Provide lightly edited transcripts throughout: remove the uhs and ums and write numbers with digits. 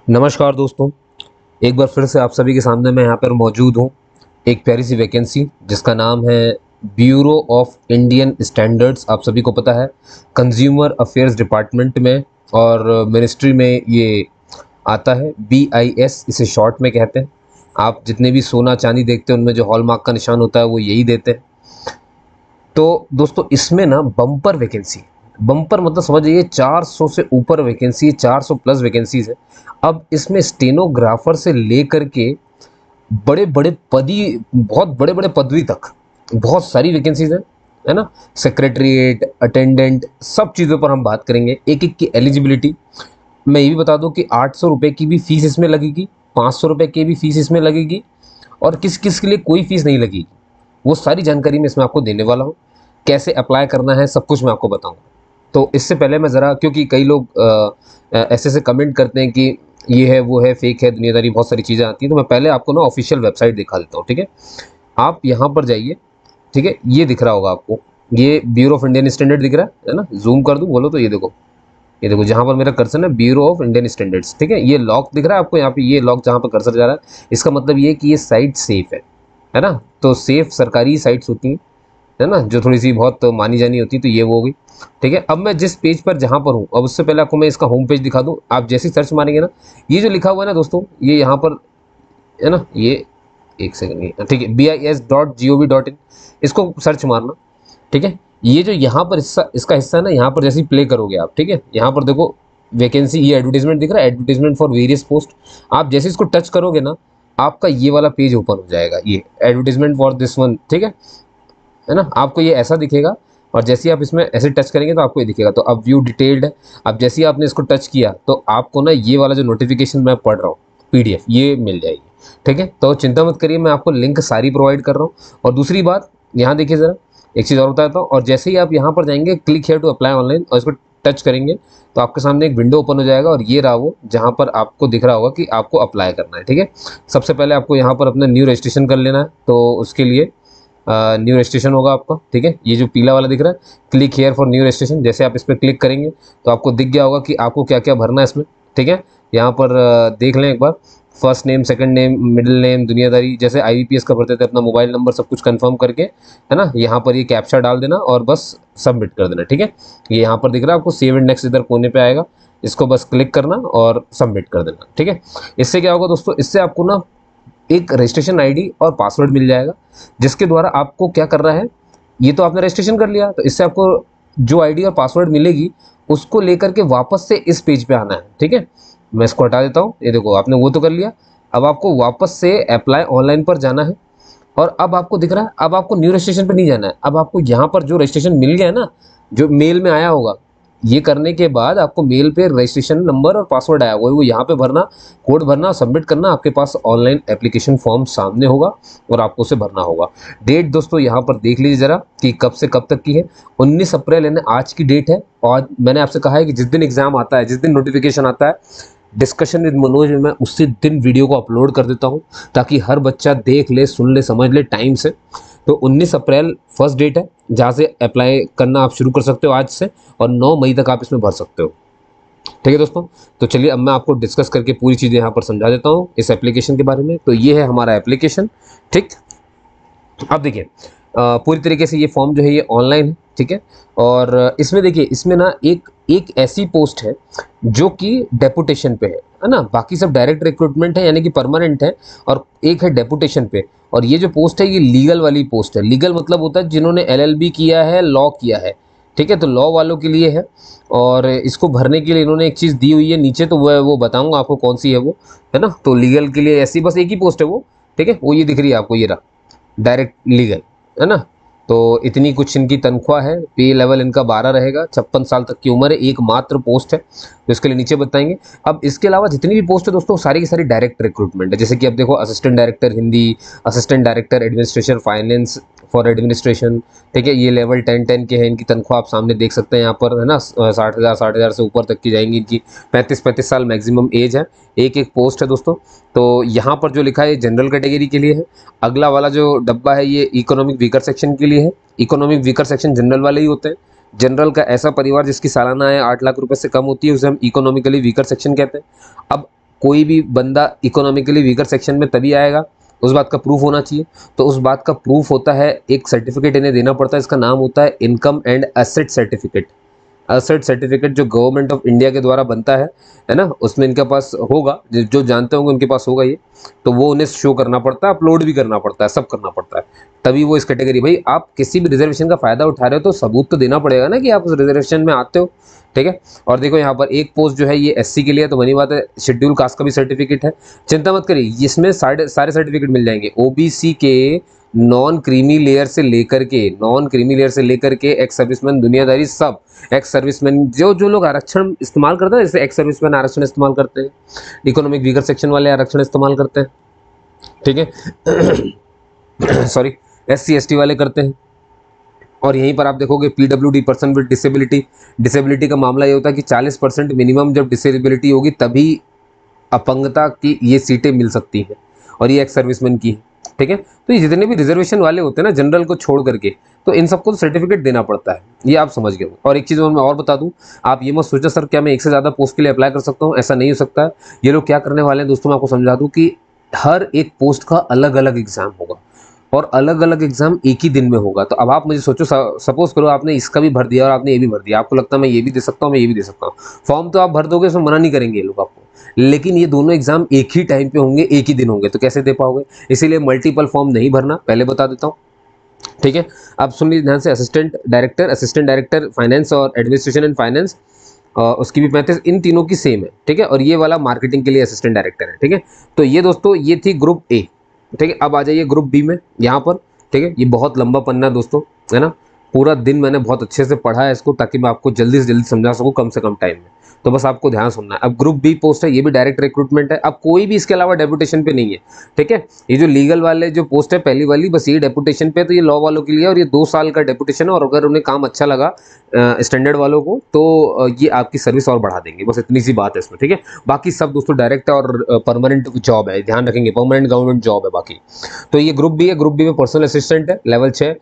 नमस्कार दोस्तों। एक बार फिर से आप सभी के सामने मैं यहाँ पर मौजूद हूँ। एक प्यारी सी वैकेंसी जिसका नाम है ब्यूरो ऑफ इंडियन स्टैंडर्ड्स। आप सभी को पता है कंज्यूमर अफेयर्स डिपार्टमेंट में और मिनिस्ट्री में ये आता है। BIS इसे शॉर्ट में कहते हैं। आप जितने भी सोना चांदी देखते हैं उनमें जो हॉलमार्क का निशान होता है वो यही देते हैं। तो दोस्तों इसमें ना बम्पर वैकेंसी, बम्पर मतलब समझ जाइए 400 से ऊपर वैकेंसी है, 400 प्लस वैकेंसीज है। अब इसमें स्टेनोग्राफर से लेकर के बड़े बड़े पदी, बहुत बड़े बड़े पदवी तक बहुत सारी वैकेंसीज हैं, है ना। सेक्रेटरीट, अटेंडेंट, सब चीज़ों पर हम बात करेंगे। एक एक की एलिजिबिलिटी मैं ये भी बता दूं कि 800 रुपये की भी फीस इसमें लगेगी, 500 रुपये की भी फीस इसमें लगेगी, और किस किस के लिए कोई फीस नहीं लगेगी, वो सारी जानकारी मैं इसमें आपको देने वाला हूँ। कैसे अप्लाई करना है सब कुछ मैं आपको बताऊंगा। तो इससे पहले मैं ज़रा, क्योंकि कई लोग ऐसे ऐसे कमेंट करते हैं कि ये है वो है फेक है दुनियादारी, बहुत सारी चीज़ें आती हैं, तो मैं पहले आपको ना ऑफिशियल वेबसाइट दिखा देता हूँ। ठीक है, आप यहाँ पर जाइए। ठीक है, ये दिख रहा होगा आपको, ये ब्यूरो ऑफ इंडियन स्टैंडर्ड दिख रहा है ना। जूम कर दूँ बोलो तो ये देखो, ये देखो जहाँ पर मेरा कर्सर है ब्यूरो ऑफ इंडियन स्टैंडर्ड्स। ठीक है, ये लॉक दिख रहा है आपको यहाँ पे, ये लॉक जहाँ पर कर्सर जा रहा है, इसका मतलब ये है कि ये साइट सेफ है ना। तो सेफ सरकारी साइट्स होती हैं, है ना, जो थोड़ी सी बहुत मानी जानी होती है, तो ये वो हो गई। ठीक है, अब मैं जिस पेज पर जहाँ पर हूँ, अब उससे पहले आपको मैं इसका होम पेज दिखा दूँ। आप जैसे ही सर्च मारेंगे ना, ये जो लिखा हुआ है ना दोस्तों, ये यहाँ पर है ना, ये एक सेकंड, ये ठीक है, BIS.gov.in, इसको सर्च मारना। ठीक है, ये जो यहाँ पर हिस्सा, इसका हिस्सा है ना, यहाँ पर जैसे ही प्ले करोगे आप, ठीक है, यहाँ पर देखो वैकेंसी, ये एडवर्टीजमेंट दिख रहा है, एडवर्टीजमेंट फॉर वेरियस पोस्ट। आप जैसे इसको टच करोगे ना, आपका ये वाला पेज ओपन हो जाएगा, ये एडवर्टीजमेंट फॉर दिस वन। ठीक है ना, आपको ये ऐसा दिखेगा। और जैसे ही आप इसमें ऐसे टच करेंगे तो आपको ये दिखेगा। तो अब व्यू डिटेल्ड है। अब जैसे ही आपने इसको टच किया तो आपको ना ये वाला जो नोटिफिकेशन मैं पढ़ रहा हूँ PDF, ये मिल जाएगी। ठीक है, तो चिंता मत करिए, मैं आपको लिंक सारी प्रोवाइड कर रहा हूँ। और दूसरी बात, यहाँ देखिए ज़रा, एक चीज़ और बताता हूँ। और जैसे ही आप यहाँ पर जाएंगे click here to apply online, और इसको टच करेंगे तो आपके सामने एक विंडो ओपन हो जाएगा, और ये रहा वो जहाँ पर आपको दिख रहा होगा कि आपको अप्लाई करना है। ठीक है, सबसे पहले आपको यहाँ पर अपना न्यू रजिस्ट्रेशन कर लेना है। तो उसके लिए न्यू रजिस्ट्रेशन होगा आपका। ठीक है, ये जो पीला वाला दिख रहा है, click here for new registration, जैसे आप इस पर क्लिक करेंगे तो आपको दिख गया होगा कि आपको क्या क्या भरना है इसमें। ठीक है, यहाँ पर देख लें एक बार, first name, second name, middle name, दुनियादारी, जैसे IBPS का भरते थे, अपना मोबाइल नंबर सब कुछ कंफर्म करके, है ना, यहाँ पर ये कैप्चा डाल देना और बस सबमिट कर देना। ठीक है, ये यहाँ पर दिख रहा है आपको, सेव एंड नेक्स्ट इधर कोने पे आएगा, इसको बस क्लिक करना और सबमिट कर देना। ठीक है, इससे क्या होगा दोस्तों, इससे आपको ना एक रजिस्ट्रेशन ID और पासवर्ड मिल जाएगा, जिसके द्वारा आपको क्या करना है, ये तो आपने रजिस्ट्रेशन कर लिया, तो इससे आपको जो ID और पासवर्ड मिलेगी उसको लेकर के वापस से इस पेज पे आना है। ठीक है, मैं इसको हटा देता हूँ। ये देखो, आपने वो तो कर लिया, अब आपको वापस से अप्लाई ऑनलाइन पर जाना है। और अब आपको दिख रहा है, अब आपको न्यू रजिस्ट्रेशन पे नहीं जाना है, अब आपको यहाँ पर जो रजिस्ट्रेशन मिल गया है ना, जो मेल में आया होगा, ये करने के बाद आपको मेल पे रजिस्ट्रेशन नंबर और पासवर्ड आया होगा, वो यहाँ पे भरना, कोड भरना, सबमिट करना। आपके पास ऑनलाइन एप्लीकेशन फॉर्म सामने होगा और आपको उसे भरना होगा। डेट दोस्तों यहाँ पर देख लीजिए ज़रा कि कब से कब तक की है। 19 अप्रैल यानी आज की डेट है। और मैंने आपसे कहा है कि जिस दिन एग्ज़ाम आता है, जिस दिन नोटिफिकेशन आता है, डिस्कशन विद मनोज में मैं उसी दिन वीडियो को अपलोड कर देता हूँ, ताकि हर बच्चा देख ले, सुन ले, समझ ले टाइम से। तो 19 अप्रैल फर्स्ट डेट है, जहाँ से अप्लाई करना आप शुरू कर सकते हो आज से, और 9 मई तक आप इसमें भर सकते हो। ठीक है दोस्तों, तो चलिए अब मैं आपको डिस्कस करके पूरी चीज़ें यहाँ पर समझा देता हूँ इस एप्लीकेशन के बारे में। तो ये है हमारा एप्लीकेशन। ठीक, अब देखिए पूरी तरीके से ये फॉर्म जो है ये ऑनलाइन है। ठीक है, और इसमें देखिए, इसमें ना एक एक ऐसी पोस्ट है जो कि डेपुटेशन पे है ना। बाकी सब डायरेक्ट रिक्रूटमेंट है, यानी कि परमानेंट है, और एक है डेपुटेशन पे। और ये जो पोस्ट है ये लीगल वाली पोस्ट है। लीगल मतलब होता है जिन्होंने LLB किया है, लॉ किया है। ठीक है, तो लॉ वालों के लिए है। और इसको भरने के लिए इन्होंने एक चीज़ दी हुई है नीचे, तो वो बताऊंगा आपको कौन सी है वो, है ना। तो लीगल के लिए ऐसी बस एक ही पोस्ट है वो। ठीक है, वो ये दिख रही है आपको, ये रहा डायरेक्ट लीगल, है ना। तो इतनी कुछ इनकी तनख्वाह है, पे लेवल इनका 12 रहेगा, 56 साल तक की उम्र है, एक मात्र पोस्ट है, तो इसके लिए नीचे बताएंगे। अब इसके अलावा जितनी भी पोस्ट है दोस्तों, सारी की सारी डायरेक्ट रिक्रूटमेंट है। जैसे कि अब देखो, assistant director Hindi, assistant director administration finance for administration. ठीक है, ये लेवल 10 के हैं, इनकी तनख्वाह आप सामने देख सकते हैं यहाँ पर, है ना। 60,000 से ऊपर तक की जाएंगी इनकी। 35 साल मैक्सिमम एज है। एक एक पोस्ट है दोस्तों। तो यहाँ पर जो लिखा है जनरल कैटेगरी के लिए है। अगला वाला जो डब्बा है ये इकोनॉमिक वीकर सेक्शन के लिए है। इकोनॉमिक वीकर सेक्शन जनरल वाले ही होते हैं। जनरल का ऐसा परिवार जिसकी सालाना आय 8 लाख रुपए से कम होती है, उसे हम इकोनॉमिकली वीकर सेक्शन कहते हैं। अब कोई भी बंदा इकोनॉमिकली वीकर सेक्शन में तभी आएगा, उस बात का प्रूफ होना चाहिए। तो उस बात का प्रूफ होता है, एक सर्टिफिकेट इन्हें देना पड़ता है, इसका नाम होता है income and asset certificate. Asset certificate जो गवर्नमेंट ऑफ इंडिया के द्वारा बनता है ना, उसमें इनके पास होगा, जो जानते होंगे उनके पास होगा ये, तो वो उन्हें शो करना पड़ता है, अपलोड भी करना पड़ता है, सब करना पड़ता है, तभी वो इस कैटेगरी। भाई आप किसी भी रिजर्वेशन का फायदा उठा रहे हो तो सबूत तो देना पड़ेगा ना कि आप उस रिजर्वेशन में आते हो, ठीक है। और देखो यहाँ पर एक पोस्ट जो है ये एससी के लिए है, तो बनी बात है शेड्यूल कास्ट का भी सर्टिफिकेट है, चिंता मत करिए, इसमें सारे सर्टिफिकेट मिल जाएंगे। ओबीसी के नॉन क्रीमी लेयर से लेकर के एक्स सर्विसमैन, दुनियादारी सब एक्स सर्विसमैन, जो जो लोग आरक्षण इस्तेमाल करते हैं, जैसे एक्स सर्विसमैन आरक्षण इस्तेमाल करते हैं, इकोनॉमिक वीकर सेक्शन वाले आरक्षण इस्तेमाल करते हैं, ठीक है सॉरी, एससी एसटी वाले करते हैं। और यहीं पर आप देखोगे पीडब्ल्यूडी, पर्सन विद डिसेबिलिटी का मामला ये होता है कि 40% मिनिमम जब डिसेबिलिटी होगी तभी अपंगता की ये सीटें मिल सकती हैं, और ये एक्स सर्विसमैन की है, ठीक है। तो ये जितने भी रिजर्वेशन वाले होते हैं ना जनरल को छोड़ करके, तो इन सबको सर्टिफिकेट देना पड़ता है, ये आप समझ गए। और एक चीज़ मैं और बता दूं, आप ये मत सोचो सर क्या मैं एक से ज़्यादा पोस्ट के लिए अप्लाई कर सकता हूँ, ऐसा नहीं हो सकता है। ये लोग क्या करने वाले हैं दोस्तों, मैं आपको समझा दूं कि हर एक पोस्ट का अलग अलग एग्जाम होगा, और अलग अलग एग्जाम एक ही दिन में होगा। तो अब आप मुझे सोचो, सपोज करो आपने इसका भी भर दिया और आपने ये भी भर दिया, आपको लगता है मैं ये भी दे सकता हूँ, मैं ये भी दे सकता हूँ, फॉर्म तो आप भर दोगे, उसमें मना नहीं करेंगे ये लोग आपको, लेकिन ये दोनों एग्जाम एक ही टाइम पे होंगे, एक ही दिन होंगे, तो कैसे दे पाओगे। इसीलिए मल्टीपल फॉर्म नहीं भरना, पहले बता देता हूँ, ठीक है। अब सुन लीजिए ध्यान से, असिस्टेंट डायरेक्टर फाइनेंस और एडमिनिस्ट्रेशन एंड फाइनेंस, उसकी भी 35, इन तीनों की सेम है, ठीक है। और ये वाला मार्केटिंग के लिए असिस्टेंट डायरेक्टर है, ठीक है। तो ये दोस्तों ये थी ग्रुप ए, ठीक है। अब आ जाइए ग्रुप बी में यहाँ पर, ठीक है। ये बहुत लंबा पन्ना है दोस्तों, है ना, पूरा दिन मैंने बहुत अच्छे से पढ़ा है इसको, ताकि मैं आपको जल्दी से जल्दी समझा सकूँ कम से कम टाइम में, तो बस आपको ध्यान सुनना है। अब ग्रुप बी पोस्ट है, ये भी डायरेक्ट रिक्रूटमेंट है, अब कोई भी इसके अलावा डेपुटेशन पे नहीं है, ठीक है। ये जो लीगल वाले जो पोस्ट है पहली वाली, बस ये डेपुटेशन पे, तो ये लॉ वालों के लिए, और ये 2 साल का डेपुटेशन है, और अगर उन्हें काम अच्छा लगा स्टैंडर्ड वालों को, तो ये आपकी सर्विस और बढ़ा देंगे, बस इतनी सी बात है इसमें, ठीक है। बाकी सब दोस्तों डायरेक्ट और परमानेंट जॉब है, ध्यान रखेंगे, परमानेंट गवर्नमेंट जॉब है बाकी। तो ये ग्रुप बी है, ग्रुप बी में पर्सनल असिस्टेंट है, लेवल 6,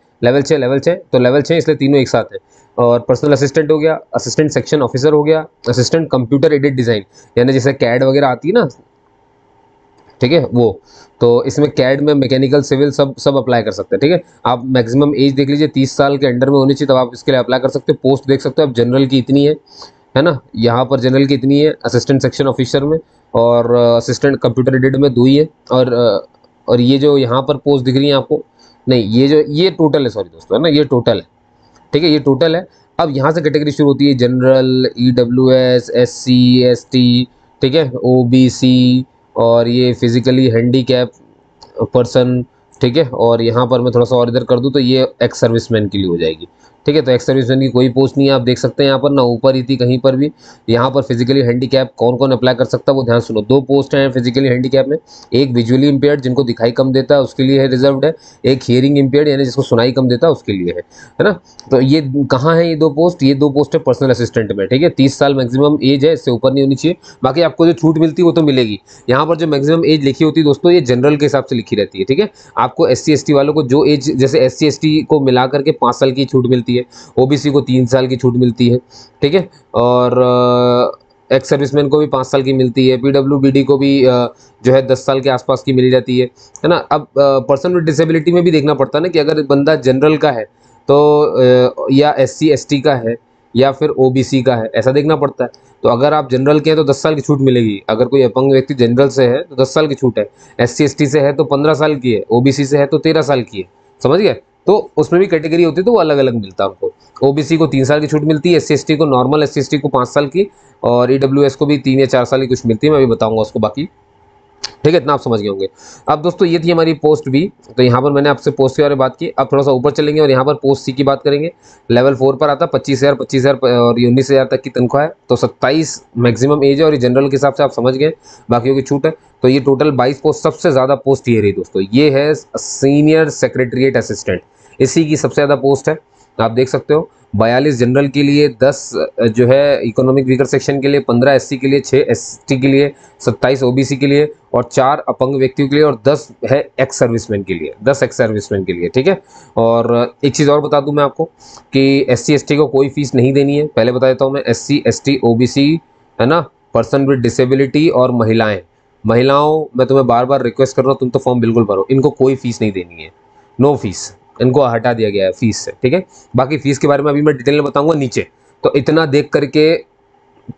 तो लेवल 6 इसलिए तीनों एक साथ है। और पर्सनल असिस्टेंट हो गया, असिस्टेंट सेक्शन ऑफिसर हो गया, असिस्टेंट कंप्यूटर एडेड डिज़ाइन, यानी जैसे कैड वगैरह आती है ना, ठीक है वो, तो इसमें कैड में मैकेनिकल सिविल सब अप्लाई कर सकते हैं, ठीक है। आप मैक्सिमम एज देख लीजिए 30 साल के अंडर में होनी चाहिए, तब आप इसके लिए अप्लाई कर सकते हो। पोस्ट देख सकते हो आप, जनरल की इतनी है ना, यहाँ पर जनरल की इतनी है, असिस्टेंट सेक्शन ऑफिसर में, और असिस्टेंट कंप्यूटर एडेड में 2 ही है, और ये जो यहाँ पर पोस्ट दिख रही है आपको, नहीं ये टोटल है, सॉरी दोस्तों, है ना, ये टोटल है, ठीक है, ये टोटल है। अब यहाँ से कैटेगरी शुरू होती है, जनरल, ईडब्ल्यूएस, एससी, एसटी, ठीक है, ओबीसी, और ये फिजिकली हैंडीकैप पर्सन, ठीक है। और यहाँ पर मैं थोड़ा सा और इधर कर दूँ तो ये एक्स सर्विसमैन के लिए हो जाएगी, ठीक है। तो एक्स सर्विसमैन की कोई पोस्ट नहीं है, आप देख सकते हैं यहाँ पर, ना ऊपर ही थी कहीं पर भी। यहाँ पर फिजिकली हैंडीकैप कौन कौन अप्लाई कर सकता है वो ध्यान सुनो, 2 पोस्ट हैं फिजिकली हैंडीकैप में, एक विजुअली इंपेयर्ड जिनको दिखाई कम देता है उसके लिए है, रिजर्व्ड है, एक हियरिंग इंपेयर्ड यानी जिसको सुनाई कम देता है उसके लिए है ना। तो ये कहाँ है ये 2 पोस्ट, ये 2 पोस्ट है पर्सनल असिस्टेंट में, ठीक है। 30 साल मैक्सिमम एज है, इससे ऊपर नहीं होनी चाहिए। बाकी आपको जो छूट मिलती है वो तो मिलेगी। यहाँ पर जो मैक्सिमम एज लिखी होती है दोस्तों, ये जनरल के हिसाब से लिखी रहती है, ठीक है। आपको एससी एसटी वालों को जो एज, जैसे एससी एसटी को मिला करके 5 साल की छूट मिलती है, ओबीसी को 3 साल की छूट मिलती है, ठीक है। और एक्स सर्विसमैन को भी 5 साल की मिलती है, पीडब्ल्यूबीडी को भी जो है 10 साल के आसपास की मिल जाती है ना। अब पर्सन विद डिसेबिलिटी में भी देखना पड़ता है ना, कि अगर बंदा जनरल का है तो या एससी एसटी का है या फिर ओबीसी का है, ऐसा देखना पड़ता है। तो अगर आप जनरल के हैं तो 10 साल की छूट मिलेगी, अगर कोई अपंग व्यक्ति जनरल से है तो 10 साल की छूट है, एससी एसटी से है तो 15 साल की है, ओबीसी से है तो 13 साल की है, समझ गए। तो उसमें भी कैटेगरी होती है, तो वो अलग अलग मिलता है उनको। ओबीसी को 3 साल की छूट मिलती है, एससी एसटी को, नॉर्मल एससी एसटी को 5 साल की, और ईडब्ल्यूएस को भी 3 या 4 साल की कुछ मिलती है, मैं भी बताऊंगा उसको बाकी, ठीक है। इतना आप समझ गए होंगे। अब दोस्तों ये थी हमारी पोस्ट बी, तो यहाँ पर मैंने आपसे पोस्ट के बारे में बात की। अब थोड़ा सा ऊपर चलेंगे और यहाँ पर पोस्ट सी की बात करेंगे। लेवल 4 पर आता 25,000 और 19,000 तक की तनख्वाह है, तो 27 मैक्सिमम एज है, और ये जनरल के हिसाब से आप समझ गए, बाकियों की छूट है। तो ये टोटल 22 पोस्ट, सबसे ज़्यादा पोस्ट ये रही दोस्तों, ये है सीनियर सेक्रेटरीट असिस्टेंट, इसी की सबसे ज़्यादा पोस्ट है, आप देख सकते हो। 42 जनरल के लिए, 10 जो है इकोनॉमिक वीकर सेक्शन के लिए, 15 एससी के लिए, 6 एसटी के लिए, 27 ओबीसी के लिए, और 4 अपंग व्यक्तियों के लिए, और 10 है एक्स सर्विसमैन के लिए, 10 एक्स सर्विसमैन के लिए, ठीक है। और एक चीज़ और बता दूं मैं आपको कि एससी एसटी को कोई फीस नहीं देनी है, पहले बता देता हूं मैं। एससी एसटी ओबीसी, है ना, पर्सन विद डिसेबिलिटी और महिलाओं मैं तुम्हें बार बार रिक्वेस्ट कर रहा हूँ, तुम तो फॉर्म बिल्कुल भरो, इनको कोई फीस नहीं देनी है, नो फीस, इनको हटा दिया गया है फीस से, ठीक है। बाकी फीस के बारे में अभी मैं डिटेल में बताऊंगा नीचे, तो इतना देख करके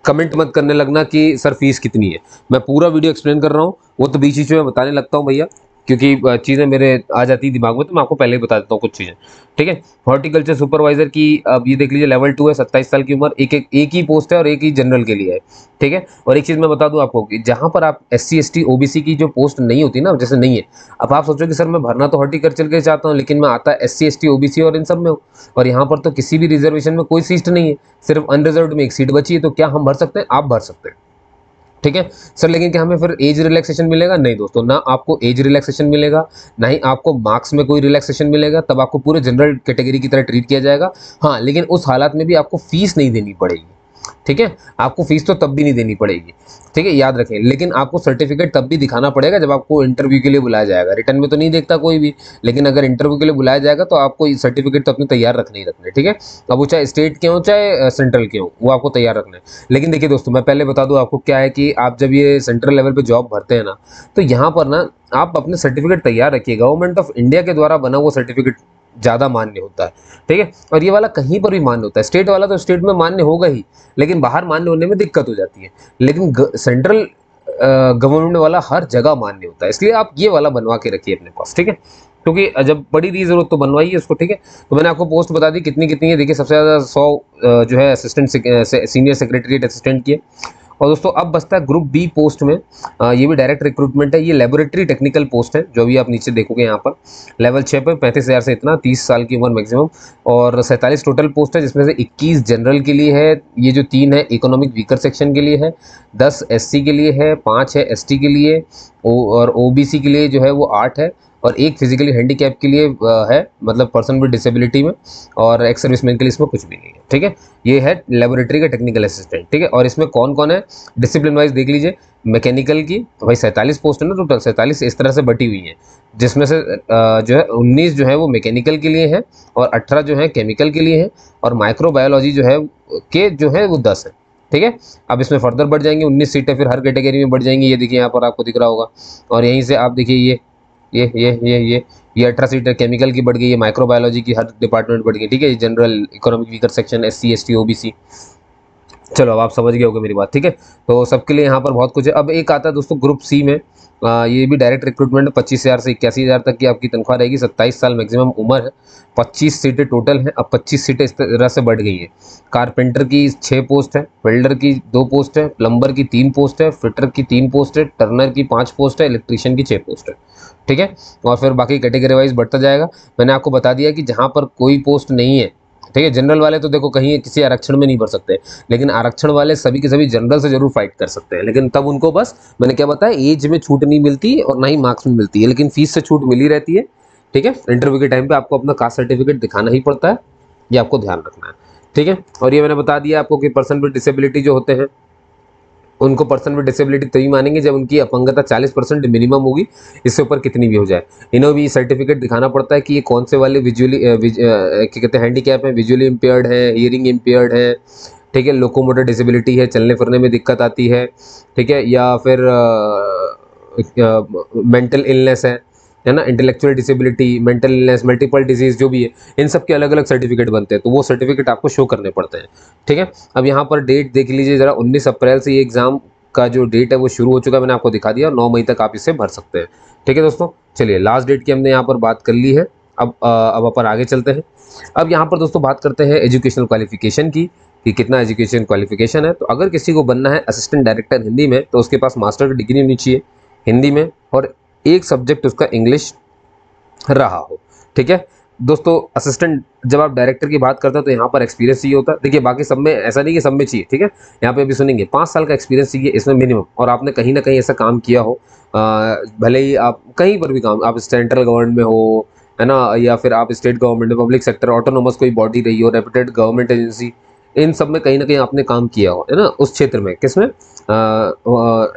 कमेंट मत करने लगना कि सर फीस कितनी है। मैं पूरा वीडियो एक्सप्लेन कर रहा हूँ, वो तो बीच बीच में बताने लगता हूँ भैया, क्योंकि चीज़ें मेरे आ जाती है दिमाग में, तो मैं आपको पहले ही बता देता हूँ कुछ चीज़ें, ठीक है। हॉर्टिकल्चर सुपरवाइजर की अब ये देख लीजिए, लेवल 2 है, 27 साल की उम्र, एक ही पोस्ट है और एक ही जनरल के लिए है, ठीक है। और एक चीज़ मैं बता दूं आपको कि जहाँ पर आप SC ST OBC की जो पोस्ट नहीं होती ना, जैसे नहीं है, अब आप सोचो कि सर मैं भरना तो हॉर्टिकल्चर के चाहता हूँ, लेकिन मैं आता SC ST OBC और इन सब में हूँ, और यहाँ पर तो किसी भी रिजर्वेशन में कोई सीट नहीं है, सिर्फ अनरिजर्व में एक सीट बची है, तो क्या हम भर सकते हैं? आप भर सकते हैं, ठीक है सर। लेकिन क्या हमें फिर एज रिलैक्सेशन मिलेगा? नहीं दोस्तों, ना आपको एज रिलैक्सेशन मिलेगा, ना ही आपको मार्क्स में कोई रिलैक्सेशन मिलेगा, तब आपको पूरे जनरल कैटेगरी की तरह ट्रीट किया जाएगा। हाँ, लेकिन उस हालात में भी आपको फीस नहीं देनी पड़ेगी, ठीक है। आपको फीस तो तब भी नहीं देनी पड़ेगी, ठीक है, याद रखें। लेकिन आपको सर्टिफिकेट तब भी दिखाना पड़ेगा जब आपको इंटरव्यू के लिए बुलाया जाएगा। रिटर्न में तो नहीं देखता कोई भी, लेकिन अगर इंटरव्यू के लिए बुलाया जाएगा तो आपको सर्टिफिकेट तो अपने तैयार रखने ही रखने, ठीक है। अब वो चाहे स्टेट के हो चाहे सेंट्रल के हो, वो आपको तैयार रखना है। लेकिन देखिए दोस्तों, मैं पहले बता दूं आपको क्या है कि आप जब ये सेंट्रल लेवल पे जॉब भरते हैं ना, तो यहाँ पर ना आप अपने सर्टिफिकेट तैयार रखिए। गवर्नमेंट ऑफ इंडिया के द्वारा बना हुआ सर्टिफिकेट ज़्यादा मान्य होता है, ठीक है। और ये वाला कहीं पर भी मान्य होता है, स्टेट वाला तो स्टेट में मान्य होगा ही, लेकिन बाहर मान्य होने में दिक्कत हो जाती है। लेकिन सेंट्रल गवर्नमेंट वाला हर जगह मान्य होता है, इसलिए आप ये वाला बनवा के रखिए अपने पास, ठीक है। क्योंकि जब पड़ी रही जरूरत तो बनवाइए उसको, ठीक है। तो मैंने आपको पोस्ट बता दी कितनी कितनी है, देखिए सबसे ज़्यादा 100 जो है असिस्टेंट सीनियर सेक्रेटरीट असिस्टेंट की है। और दोस्तों अब बचता है ग्रुप बी पोस्ट में, ये भी डायरेक्ट रिक्रूटमेंट है, ये लेबोरेटरी टेक्निकल पोस्ट है, जो भी आप नीचे देखोगे यहाँ पर लेवल 6 पे 35,000 से इतना, 30 साल की उम्र मैक्सिमम, और 47 टोटल पोस्ट है, जिसमें से 21 जनरल के लिए है, ये जो 3 है इकोनॉमिक वीकर सेक्शन के लिए है, 10 SC के लिए है, 5 है ST के लिए, और OBC के लिए जो है वो 8 है, और एक फिजिकली हैंडीकैप के लिए है, मतलब पर्सन विद डिसेबिलिटी में, और एक्स सर्विसमैन के लिए इसमें कुछ भी नहीं है, ठीक है। ये है लेबोरेटरी का टेक्निकल असिस्टेंट, ठीक है। और इसमें कौन कौन है डिसिप्लिन वाइज देख लीजिए। मैकेनिकल की तो भाई 47 पोस्ट है ना, टोटल 47 इस तरह से बटी हुई है, जिसमें से जो है 19 जो है वो मैकेनिकल के लिए है, और 18 जो है केमिकल के लिए है, और माइक्रोबायोलॉजी जो है के जो है वो 10 है, ठीक है। अब इसमें फर्दर बढ़ जाएंगे 19 सीटें, फिर हर कैटेगरी में बढ़ जाएंगी, ये देखिए यहाँ पर आपको दिख रहा होगा। और यहीं से आप देखिए ये 18 सीटें केमिकल की बढ़ गई है, माइक्रोबायोलॉजी की हर डिपार्टमेंट बढ़ गई, ठीक है। General economic weaker section SC ST OBC, चलो अब आप समझ गए होगे मेरी बात, ठीक है। तो सबके लिए यहाँ पर बहुत कुछ है। अब एक आता है दोस्तों ग्रुप सी में, ये भी डायरेक्ट रिक्रूटमेंट है, 25,000 से 81,000 तक की आपकी तनख्वाह रहेगी, 27 साल मैक्सिमम उम्र है, 25 सीटें टोटल हैं। अब 25 सीटें इस तरह से बढ़ गई हैं, कारपेंटर की 6 पोस्ट है, वेल्डर की 2 पोस्ट है, प्लम्बर की 3 पोस्ट है, फिटर की 3 पोस्ट है, टर्नर की 5 पोस्ट है, इलेक्ट्रीशियन की 6 पोस्ट है, ठीक है। और फिर बाकी कैटेगरी वाइज बढ़ता जाएगा। मैंने आपको बता दिया कि जहाँ पर कोई पोस्ट नहीं है, ठीक है, जनरल वाले तो देखो कहीं किसी आरक्षण में नहीं भर सकते, लेकिन आरक्षण वाले सभी के सभी जनरल से जरूर फाइट कर सकते हैं, लेकिन तब उनको बस मैंने क्या बताया, एज में छूट नहीं मिलती और ना ही मार्क्स में मिलती है, लेकिन फीस से छूट मिली रहती है, ठीक है। इंटरव्यू के टाइम पे आपको अपना कास्ट सर्टिफिकेट दिखाना ही पड़ता है, ये आपको ध्यान रखना है, ठीक है। और ये मैंने बता दिया आपको कि पर्सन विद डिसेबिलिटी जो होते हैं उनको पर्सन विद डिसेबिलिटी तभी मानेंगे जब उनकी अपंगता 40% मिनिमम होगी, इससे ऊपर कितनी भी हो जाए। इन्हें भी सर्टिफिकेट दिखाना पड़ता है कि ये कौन से वाले विजुअली क्या कहते हैं हैंडीकैप है, विजुअली इम्पेयर्ड है, हियरिंग इम्पेयर्ड है, ठीक है, लोकोमोटर डिसेबिलिटी है, चलने फिरने में दिक्कत आती है, ठीक है, या फिर मेंटल इलनेस है ना, intellectual disability, mental illness, multiple disease जो भी है, इन सब के अलग अलग सर्टिफिकेट बनते हैं, तो वो सर्टिफिकेट आपको शो करने पड़ते हैं, ठीक है। अब यहाँ पर डेट देख लीजिए जरा, 19 अप्रैल से ये एग्जाम का जो डेट है वो शुरू हो चुका है, मैंने आपको दिखा दिया, 9 मई तक आप इसे भर सकते हैं, ठीक है दोस्तों। चलिए लास्ट डेट की हमने यहाँ पर बात कर ली है, अब अपन आगे चलते हैं। अब यहाँ पर दोस्तों बात करते हैं एजुकेशनल क्वालिफिकेशन की, कि कितना एजुकेशन क्वालिफिकेशन है। तो अगर किसी को बनना है असिस्टेंट डायरेक्टर हिंदी में, तो उसके पास मास्टर की डिग्री होनी चाहिए हिंदी में, और एक सब्जेक्ट उसका इंग्लिश रहा हो, ठीक है दोस्तों। असिस्टेंट जब आप डायरेक्टर की बात करते हैं तो यहाँ पर एक्सपीरियंस चाहिए होता है, देखिए बाकी सब में ऐसा नहीं कि सब में चाहिए, ठीक है। यहाँ पे अभी सुनेंगे 5 साल का एक्सपीरियंस चाहिए इसमें मिनिमम, और आपने कहीं ना कहीं ऐसा काम किया हो, भले ही आप कहीं पर भी काम, आप सेंट्रल गवर्नमेंट में हो, है ना, या फिर आप स्टेट गवर्नमेंट में, पब्लिक सेक्टर, ऑटोनोमस कोई बॉडी रही हो, रेपुटेड गवर्नमेंट एजेंसी, इन सब में कहीं ना कहीं आपने काम किया हो, है ना, उस क्षेत्र में। किसमें?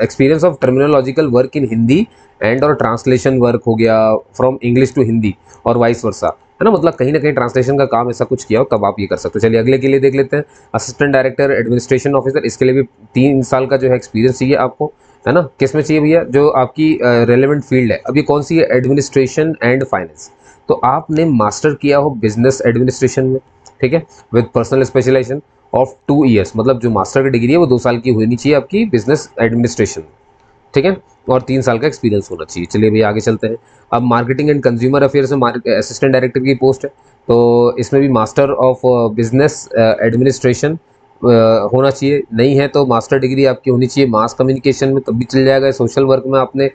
Experience of terminological work in Hindi and और ट्रांसलेशन वर्क हो गया फ्रॉम इंग्लिश टू हिंदी और वाइस वर्सा, है ना, मतलब कहीं ना कहीं ट्रांसलेशन का काम ऐसा कुछ किया हो तब आप ये कर सकते हो। चलिए अगले के लिए देख लेते हैं, असिस्टेंट डायरेक्टर एडमिनिस्ट्रेशन ऑफिसर। इसके लिए भी 3 साल का जो है एक्सपीरियंस चाहिए आपको, है ना। किस में चाहिए भैया, जो आपकी रेलेवेंट फील्ड है। अब ये कौन सी है, एडमिनिस्ट्रेशन एंड फाइनेंस। तो आपने मास्टर किया हो बिजनेस एडमिनिस्ट्रेशन में, ठीक है, with personal specialisation of 2 years, मतलब जो मास्टर की डिग्री है वो 2 साल की होनी चाहिए आपकी बिजनेस एडमिनिस्ट्रेशन, ठीक है, और 3 साल का एक्सपीरियंस होना चाहिए। चलिए भैया आगे चलते हैं। अब मार्केटिंग एंड कंज्यूमर अफेयर्स में असिस्टेंट डायरेक्टर की पोस्ट है, तो इसमें भी मास्टर ऑफ बिजनेस एडमिनिस्ट्रेशन होना चाहिए। नहीं है तो मास्टर डिग्री आपकी होनी चाहिए मास कम्युनिकेशन में, तब भी चल जाएगा। सोशल वर्क में आपने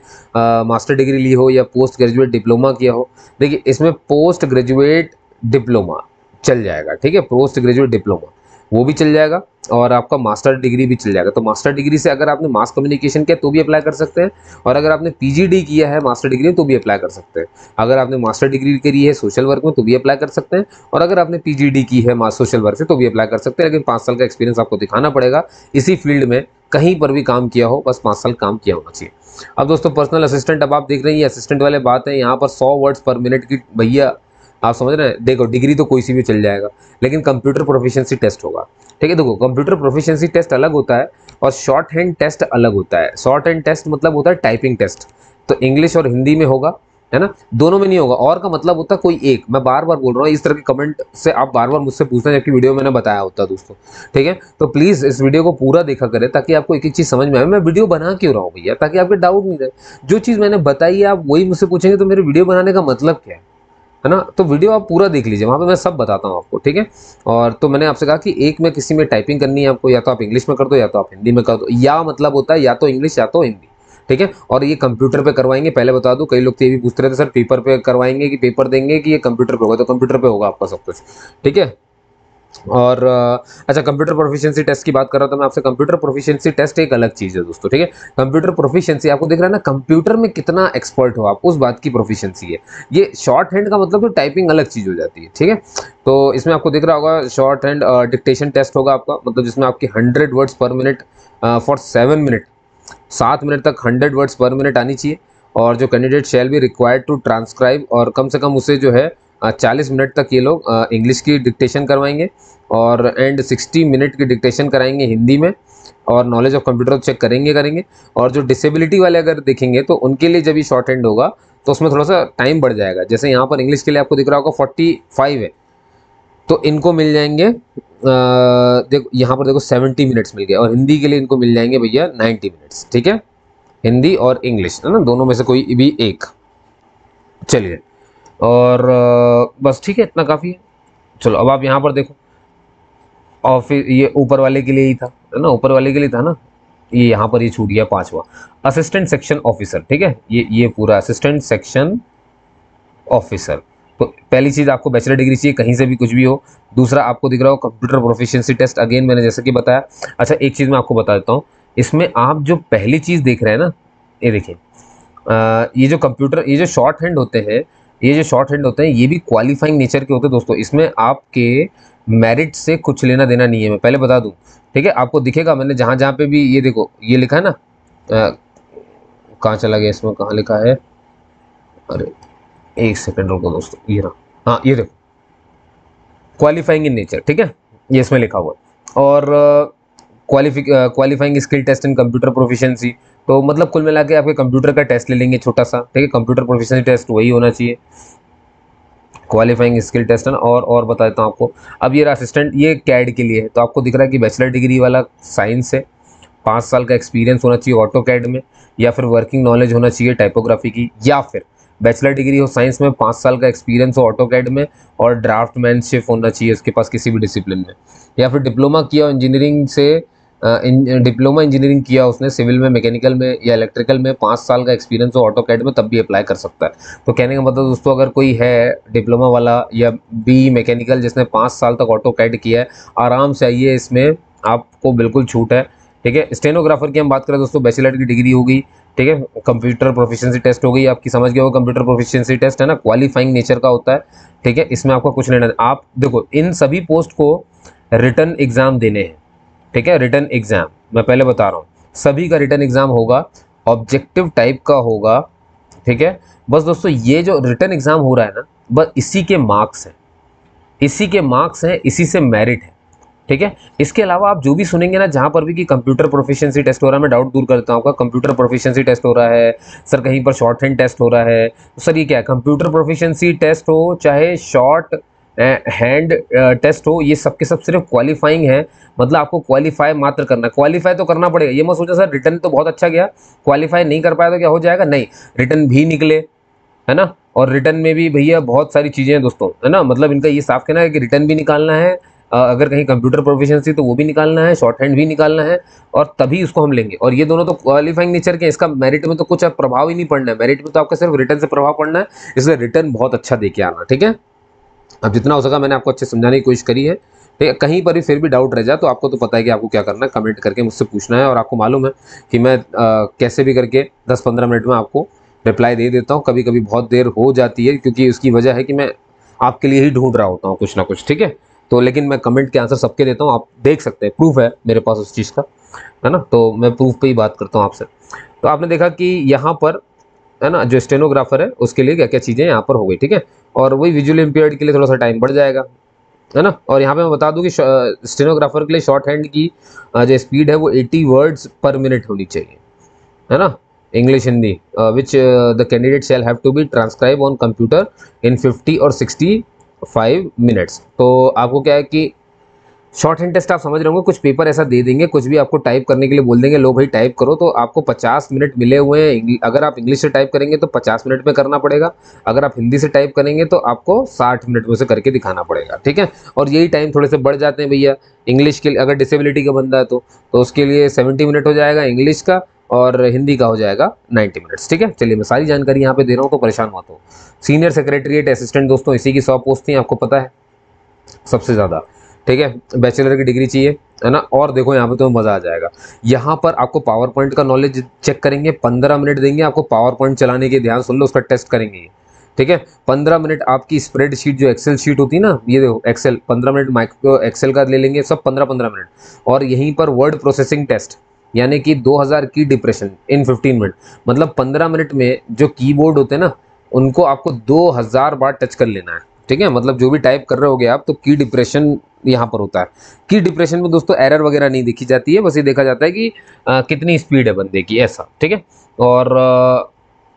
मास्टर डिग्री ली हो या पोस्ट ग्रेजुएट डिप्लोमा किया हो। देखिए इसमें पोस्ट ग्रेजुएट डिप्लोमा चल जाएगा, ठीक है, पोस्ट ग्रेजुएट डिप्लोमा वो भी चल जाएगा, और आपका मास्टर डिग्री भी चल जाएगा। तो मास्टर डिग्री से अगर आपने मास कम्युनिकेशन किया तो भी अप्लाई कर सकते हैं, और अगर आपने पीजीडी किया है मास्टर डिग्री तो भी अप्लाई कर सकते हैं। अगर आपने मास्टर डिग्री करी है सोशल वर्क में तो भी अप्लाई कर सकते हैं, और अगर आपने पीजीडी की है सोशल वर्क से तो भी अप्लाई कर सकते हैं। लेकिन 5 साल का एक्सपीरियंस आपको दिखाना पड़ेगा इसी फील्ड में, कहीं पर भी काम किया हो, बस 5 साल काम किया होना चाहिए। अब दोस्तों पर्सनल असिस्टेंट, अब आप देख रहे हैं ये असिस्टेंट वाले बात है, यहाँ पर 100 वर्ड्स पर मिनट की भैया आप समझ रहे हैं। देखो डिग्री तो कोई सी भी चल जाएगा, लेकिन कंप्यूटर प्रोफिशिएंसी टेस्ट होगा, ठीक है। देखो कंप्यूटर प्रोफिशिएंसी टेस्ट अलग होता है और शॉर्ट हैंड टेस्ट अलग होता है। शॉर्ट हैंड टेस्ट मतलब होता है टाइपिंग टेस्ट, तो इंग्लिश और हिंदी में होगा, है ना, दोनों में नहीं होगा। और का मतलब होता है कोई एक, मैं बार बार बोल रहा हूँ, इस तरह के कमेंट से आप बार बार मुझसे पूछते हैं जबकि वीडियो मैंने बताया होता है दोस्तों, ठीक है। तो प्लीज इस वीडियो को पूरा देखा करें ताकि आपको एक एक चीज समझ में आए। मैं वीडियो बना क्यों रहा हूँ भैया, ताकि आपके डाउट नहीं रहे। जो चीज मैंने बताई है आप वही मुझसे पूछेंगे तो मेरे वीडियो बनाने का मतलब क्या है ना। तो वीडियो आप पूरा देख लीजिए, वहाँ पे मैं सब बताता हूँ आपको, ठीक है। और तो मैंने आपसे कहा कि एक में किसी में टाइपिंग करनी है आपको, या तो आप इंग्लिश में कर दो या तो आप हिंदी में कर दो, या मतलब होता है या तो इंग्लिश या तो हिंदी, ठीक है। और ये कंप्यूटर पे करवाएंगे, पहले बता दूं, कई लोग तो ये भी पूछते रहते सर पेपर पे करवाएंगे कि पेपर देंगे कि ये कंप्यूटर पे होगा, तो कंप्यूटर पे होगा आपका सब कुछ, ठीक है। और अच्छा कंप्यूटर प्रोफिशिएंसी टेस्ट की बात कर रहा था मैं आपसे। कंप्यूटर प्रोफिशिएंसी टेस्ट एक अलग चीज है दोस्तों, ठीक है। कंप्यूटर प्रोफिशिएंसी आपको दिख रहा है ना, कंप्यूटर में कितना एक्सपर्ट हो आप, उस बात की प्रोफिशिएंसी है। ये शॉर्ट हैंड का मतलब तो टाइपिंग अलग चीज हो जाती है, ठीक है। तो इसमें आपको दिख रहा होगा शॉर्ट हैंड डिक्टेशन टेस्ट होगा आपका, मतलब जिसमें आपकी 100 वर्ड्स पर मिनट फॉर 7 मिनट, 7 मिनट तक 100 वर्ड्स पर मिनट आनी चाहिए। और जो candidate shall be required to transcribe, और कम से कम उसे जो है 40 मिनट तक ये लोग इंग्लिश की डिक्टेशन करवाएंगे, और एंड 60 मिनट की डिक्टेशन कराएंगे हिंदी में, और नॉलेज ऑफ कंप्यूटर चेक करेंगे। और जो डिसेबिलिटी वाले अगर देखेंगे तो उनके लिए जब ये शॉर्ट हैंड होगा तो उसमें थोड़ा सा टाइम बढ़ जाएगा। जैसे यहाँ पर इंग्लिश के लिए आपको दिख रहा होगा 45 है, तो इनको मिल जाएंगे देखो यहाँ पर देखो 70 मिनट्स मिल गए, और हिंदी के लिए इनको मिल जाएंगे भैया 90 मिनट्स, ठीक है। हिंदी और इंग्लिश, है ना, दोनों में से कोई भी एक। चलिए और बस ठीक है, इतना काफ़ी है। चलो अब आप यहाँ पर देखो, ऑफिस ये ऊपर वाले के लिए ही था, है ना, ऊपर वाले के लिए था ना, ये यहाँ पर ये छूट गया 5वां, असिस्टेंट सेक्शन ऑफिसर, ठीक है। ये पूरा असिस्टेंट सेक्शन ऑफिसर। तो पहली चीज़ आपको बैचलर डिग्री चाहिए कहीं से भी कुछ भी हो। दूसरा आपको दिख रहा हो कंप्यूटर प्रोफिशिएंसी टेस्ट, अगेन मैंने जैसे कि बताया। अच्छा एक चीज़ मैं आपको बता देता हूँ, इसमें आप जो पहली चीज़ देख रहे हैं ना, ये देखिए ये जो कंप्यूटर, ये जो शॉर्ट हैंड होते हैं, ये भी क्वालिफाइंग नेचर के होते हैं दोस्तों। इसमें आपके मेरिट से कुछ लेना देना नहीं है, मैं पहले बता दूं, ठीक है। आपको दिखेगा मैंने जहाँ जहाँ पे भी ये देखो ये लिखा है ना, कहाँ चला गया, इसमें कहाँ लिखा है, अरे एक सेकंड रुको दोस्तों, ये रहा, हाँ ये देखो क्वालिफाइंग इन नेचर, ठीक है, ये इसमें लिखा हुआ है। और qualifying skill test in computer proficiency, तो मतलब कुल मिला के आपके कंप्यूटर का टेस्ट ले लेंगे छोटा सा, ठीक है। कंप्यूटर प्रोफिशिएंसी टेस्ट वही होना चाहिए, क्वालिफाइंग स्किल टेस्ट है ना। और बता देता हूँ आपको, अब ये असिस्टेंट ये कैड के लिए है, तो आपको दिख रहा है कि बैचलर डिग्री वाला साइंस है, 5 साल का एक्सपीरियंस होना चाहिए ऑटो कैड में, या फिर वर्किंग नॉलेज होना चाहिए टाइपोग्राफी की, या फिर बैचलर डिग्री हो साइंस में, 5 साल का एक्सपीरियंस हो ऑटो कैड में, और ड्राफ्टमैनशिप होना चाहिए उसके पास किसी भी डिसिप्लिन में, या फिर डिप्लोमा किया इंजीनियरिंग से, डिप्लोमा इंजीनियरिंग किया उसने सिविल में, मैकेनिकल में या इलेक्ट्रिकल में, 5 साल का एक्सपीरियंस हो ऑटो कैड में, तब भी अप्लाई कर सकता है। तो कहने का मतलब दोस्तों, अगर कोई है डिप्लोमा वाला या बी मैकेनिकल जिसने 5 साल तक ऑटो कैड किया है, आराम से आइए, इसमें आपको बिल्कुल छूट है, ठीक है। स्टेनोग्राफर की हम बात करें दोस्तों, बैचलर की डिग्री होगी, ठीक है। कंप्यूटर प्रोफिशिएंसी टेस्ट हो गई, आपकी समझ गए हो, कंप्यूटर प्रोफिशिएंसी टेस्ट है ना, क्वालिफाइंग नेचर का होता है, ठीक है। इसमें आपका कुछ लेना, आप देखो इन सभी पोस्ट को रिटन एग्जाम देने हैं, ठीक है। रिटन एग्जाम मैं पहले बता रहा हूँ, सभी का रिटन एग्जाम होगा, ऑब्जेक्टिव टाइप का होगा, ठीक है। बस दोस्तों ये जो रिटन एग्जाम हो रहा है ना, बस इसी के मार्क्स हैं, इसी के मार्क्स हैं, इसी से मेरिट है, ठीक है। इसके अलावा आप जो भी सुनेंगे ना, जहां पर भी कि कंप्यूटर प्रोफिशिएंसी टेस्ट हो रहा है, मैं डाउट दूर करता हूँ आपका, कंप्यूटर प्रोफिशिएंसी टेस्ट हो रहा है सर, कहीं पर शॉर्ट हैंड टेस्ट हो रहा है, तो सर ये क्या है, कंप्यूटर प्रोफिशिएंसी टेस्ट हो चाहे शॉर्ट हैंड टेस्ट हो, ये सबके सब सिर्फ क्वालिफाइंग है, मतलब आपको क्वालिफाई मात्र करना है। क्वालिफाई तो करना पड़ेगा, ये मत सोचा सर रिटर्न तो बहुत अच्छा गया, क्वालिफाई नहीं कर पाया तो क्या हो जाएगा, नहीं, रिटर्न भी निकले, है ना। और रिटर्न में भी भैया बहुत सारी चीज़ें हैं दोस्तों, है ना, मतलब इनका ये साफ कहना है कि रिटर्न भी निकालना है, अगर कहीं कंप्यूटर प्रोफिशिएंसी तो वो भी निकालना है, शॉर्ट हैंड भी निकालना है, और तभी उसको हम लेंगे। और ये दोनों तो क्वालिफाइंग नेचर के, इसका मेरिट में तो कुछ प्रभाव ही नहीं पड़ना है, मेरिट में तो आपका सिर्फ रिटर्न से प्रभाव पड़ना है, इसलिए रिटर्न बहुत अच्छा दे के आना, ठीक है। अब जितना हो सका मैंने आपको अच्छे समझाने की कोशिश करी है, ठीक है। कहीं पर भी फिर भी डाउट रह जाए तो आपको तो पता है कि आपको क्या करना है, कमेंट करके मुझसे पूछना है, और आपको मालूम है कि मैं कैसे भी करके 10-15 मिनट में आपको रिप्लाई दे देता हूँ। कभी कभी बहुत देर हो जाती है, क्योंकि उसकी वजह है कि मैं आपके लिए ही ढूंढ रहा होता हूँ कुछ ना कुछ, ठीक है। तो लेकिन मैं कमेंट के आंसर सबके देता हूँ, आप देख सकते हैं, प्रूफ है मेरे पास उस चीज़ का, है ना। तो मैं प्रूफ पे ही बात करता हूँ आपसे। तो आपने देखा कि यहाँ पर, है ना, जो स्टेनोग्राफर है उसके लिए क्या क्या चीज़ें यहाँ पर हो गई, ठीक है। और वही विजुअल इम्पेयर्ड के लिए थोड़ा सा टाइम बढ़ जाएगा, है ना। और यहाँ पे मैं बता दूं कि स्टेनोग्राफर के लिए शॉर्ट हैंड की जो स्पीड है वो 80 वर्ड्स पर मिनट होनी चाहिए, है ना, English Hindi, which the candidate shall have to be transcribe on computer in 50 और 65 मिनट्स। तो आपको क्या है कि शॉर्ट हैंड टेस्ट आप समझ रहे होंगे, कुछ पेपर ऐसा दे देंगे, कुछ भी आपको टाइप करने के लिए बोल देंगे, लो भाई टाइप करो, तो आपको 50 मिनट मिले हुए हैं। अगर आप इंग्लिश से टाइप करेंगे तो 50 मिनट में करना पड़ेगा, अगर आप हिंदी से टाइप करेंगे तो आपको 60 मिनट में से करके दिखाना पड़ेगा, ठीक है। और यही टाइम थोड़े से बढ़ जाते हैं भैया, इंग्लिश के लिए अगर डिसेबिलिटी का बंदा है तो उसके लिए 70 मिनट हो जाएगा इंग्लिश का, और हिंदी का हो जाएगा 90 मिनट्स, ठीक है। चलिए मैं सारी जानकारी यहाँ पे दे रहा हूँ, तो परेशान मत हो। सीनियर सेक्रेटरीट असिस्टेंट दोस्तों इसी की 100 पोस्ट थी, आपको पता है, सबसे ज़्यादा, ठीक है। बैचलर की डिग्री चाहिए, है ना। और देखो यहाँ पे तो मज़ा आ जाएगा, यहाँ पर आपको पावर पॉइंट का नॉलेज चेक करेंगे, 15 मिनट देंगे आपको पावर पॉइंट चलाने के, ध्यान सुन लो, उसका टेस्ट करेंगे ये, ठीक है। 15 मिनट आपकी स्प्रेड शीट जो एक्सेल शीट होती है ना, ये देखो एक्सेल, 15 मिनट माइक्रो एक्सेल का ले लेंगे, सब 15-15 मिनट। और यहीं पर वर्ड प्रोसेसिंग टेस्ट, यानी कि 2000 की डिप्रेशन इन 15 मिनट, मतलब 15 मिनट में जो कीबोर्ड होते हैं ना, उनको आपको 2000 बार टच कर लेना है, ठीक है। मतलब जो भी टाइप कर रहे होगे आप, तो की डिप्रेशन यहाँ पर होता है। की डिप्रेशन में दोस्तों एरर वगैरह नहीं देखी जाती है, बस ये देखा जाता है कि कितनी स्पीड है बंदे की, ऐसा, ठीक है। और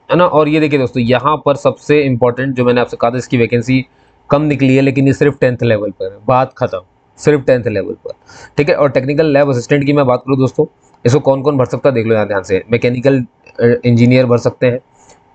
है ना। और ये देखिए दोस्तों, यहाँ पर सबसे इंपॉर्टेंट जो मैंने आपसे कहा था, इसकी वैकेंसी कम निकली है, लेकिन ये सिर्फ 10th लेवल पर है, बात खत्म, सिर्फ 10th लेवल पर, ठीक है। और टेक्निकल लैब असिस्टेंट की मैं बात करूँ दोस्तों, इसको कौन कौन भर सकता है देख लो यहाँ ध्यान से, मैकेनिकल इंजीनियर भर सकते हैं,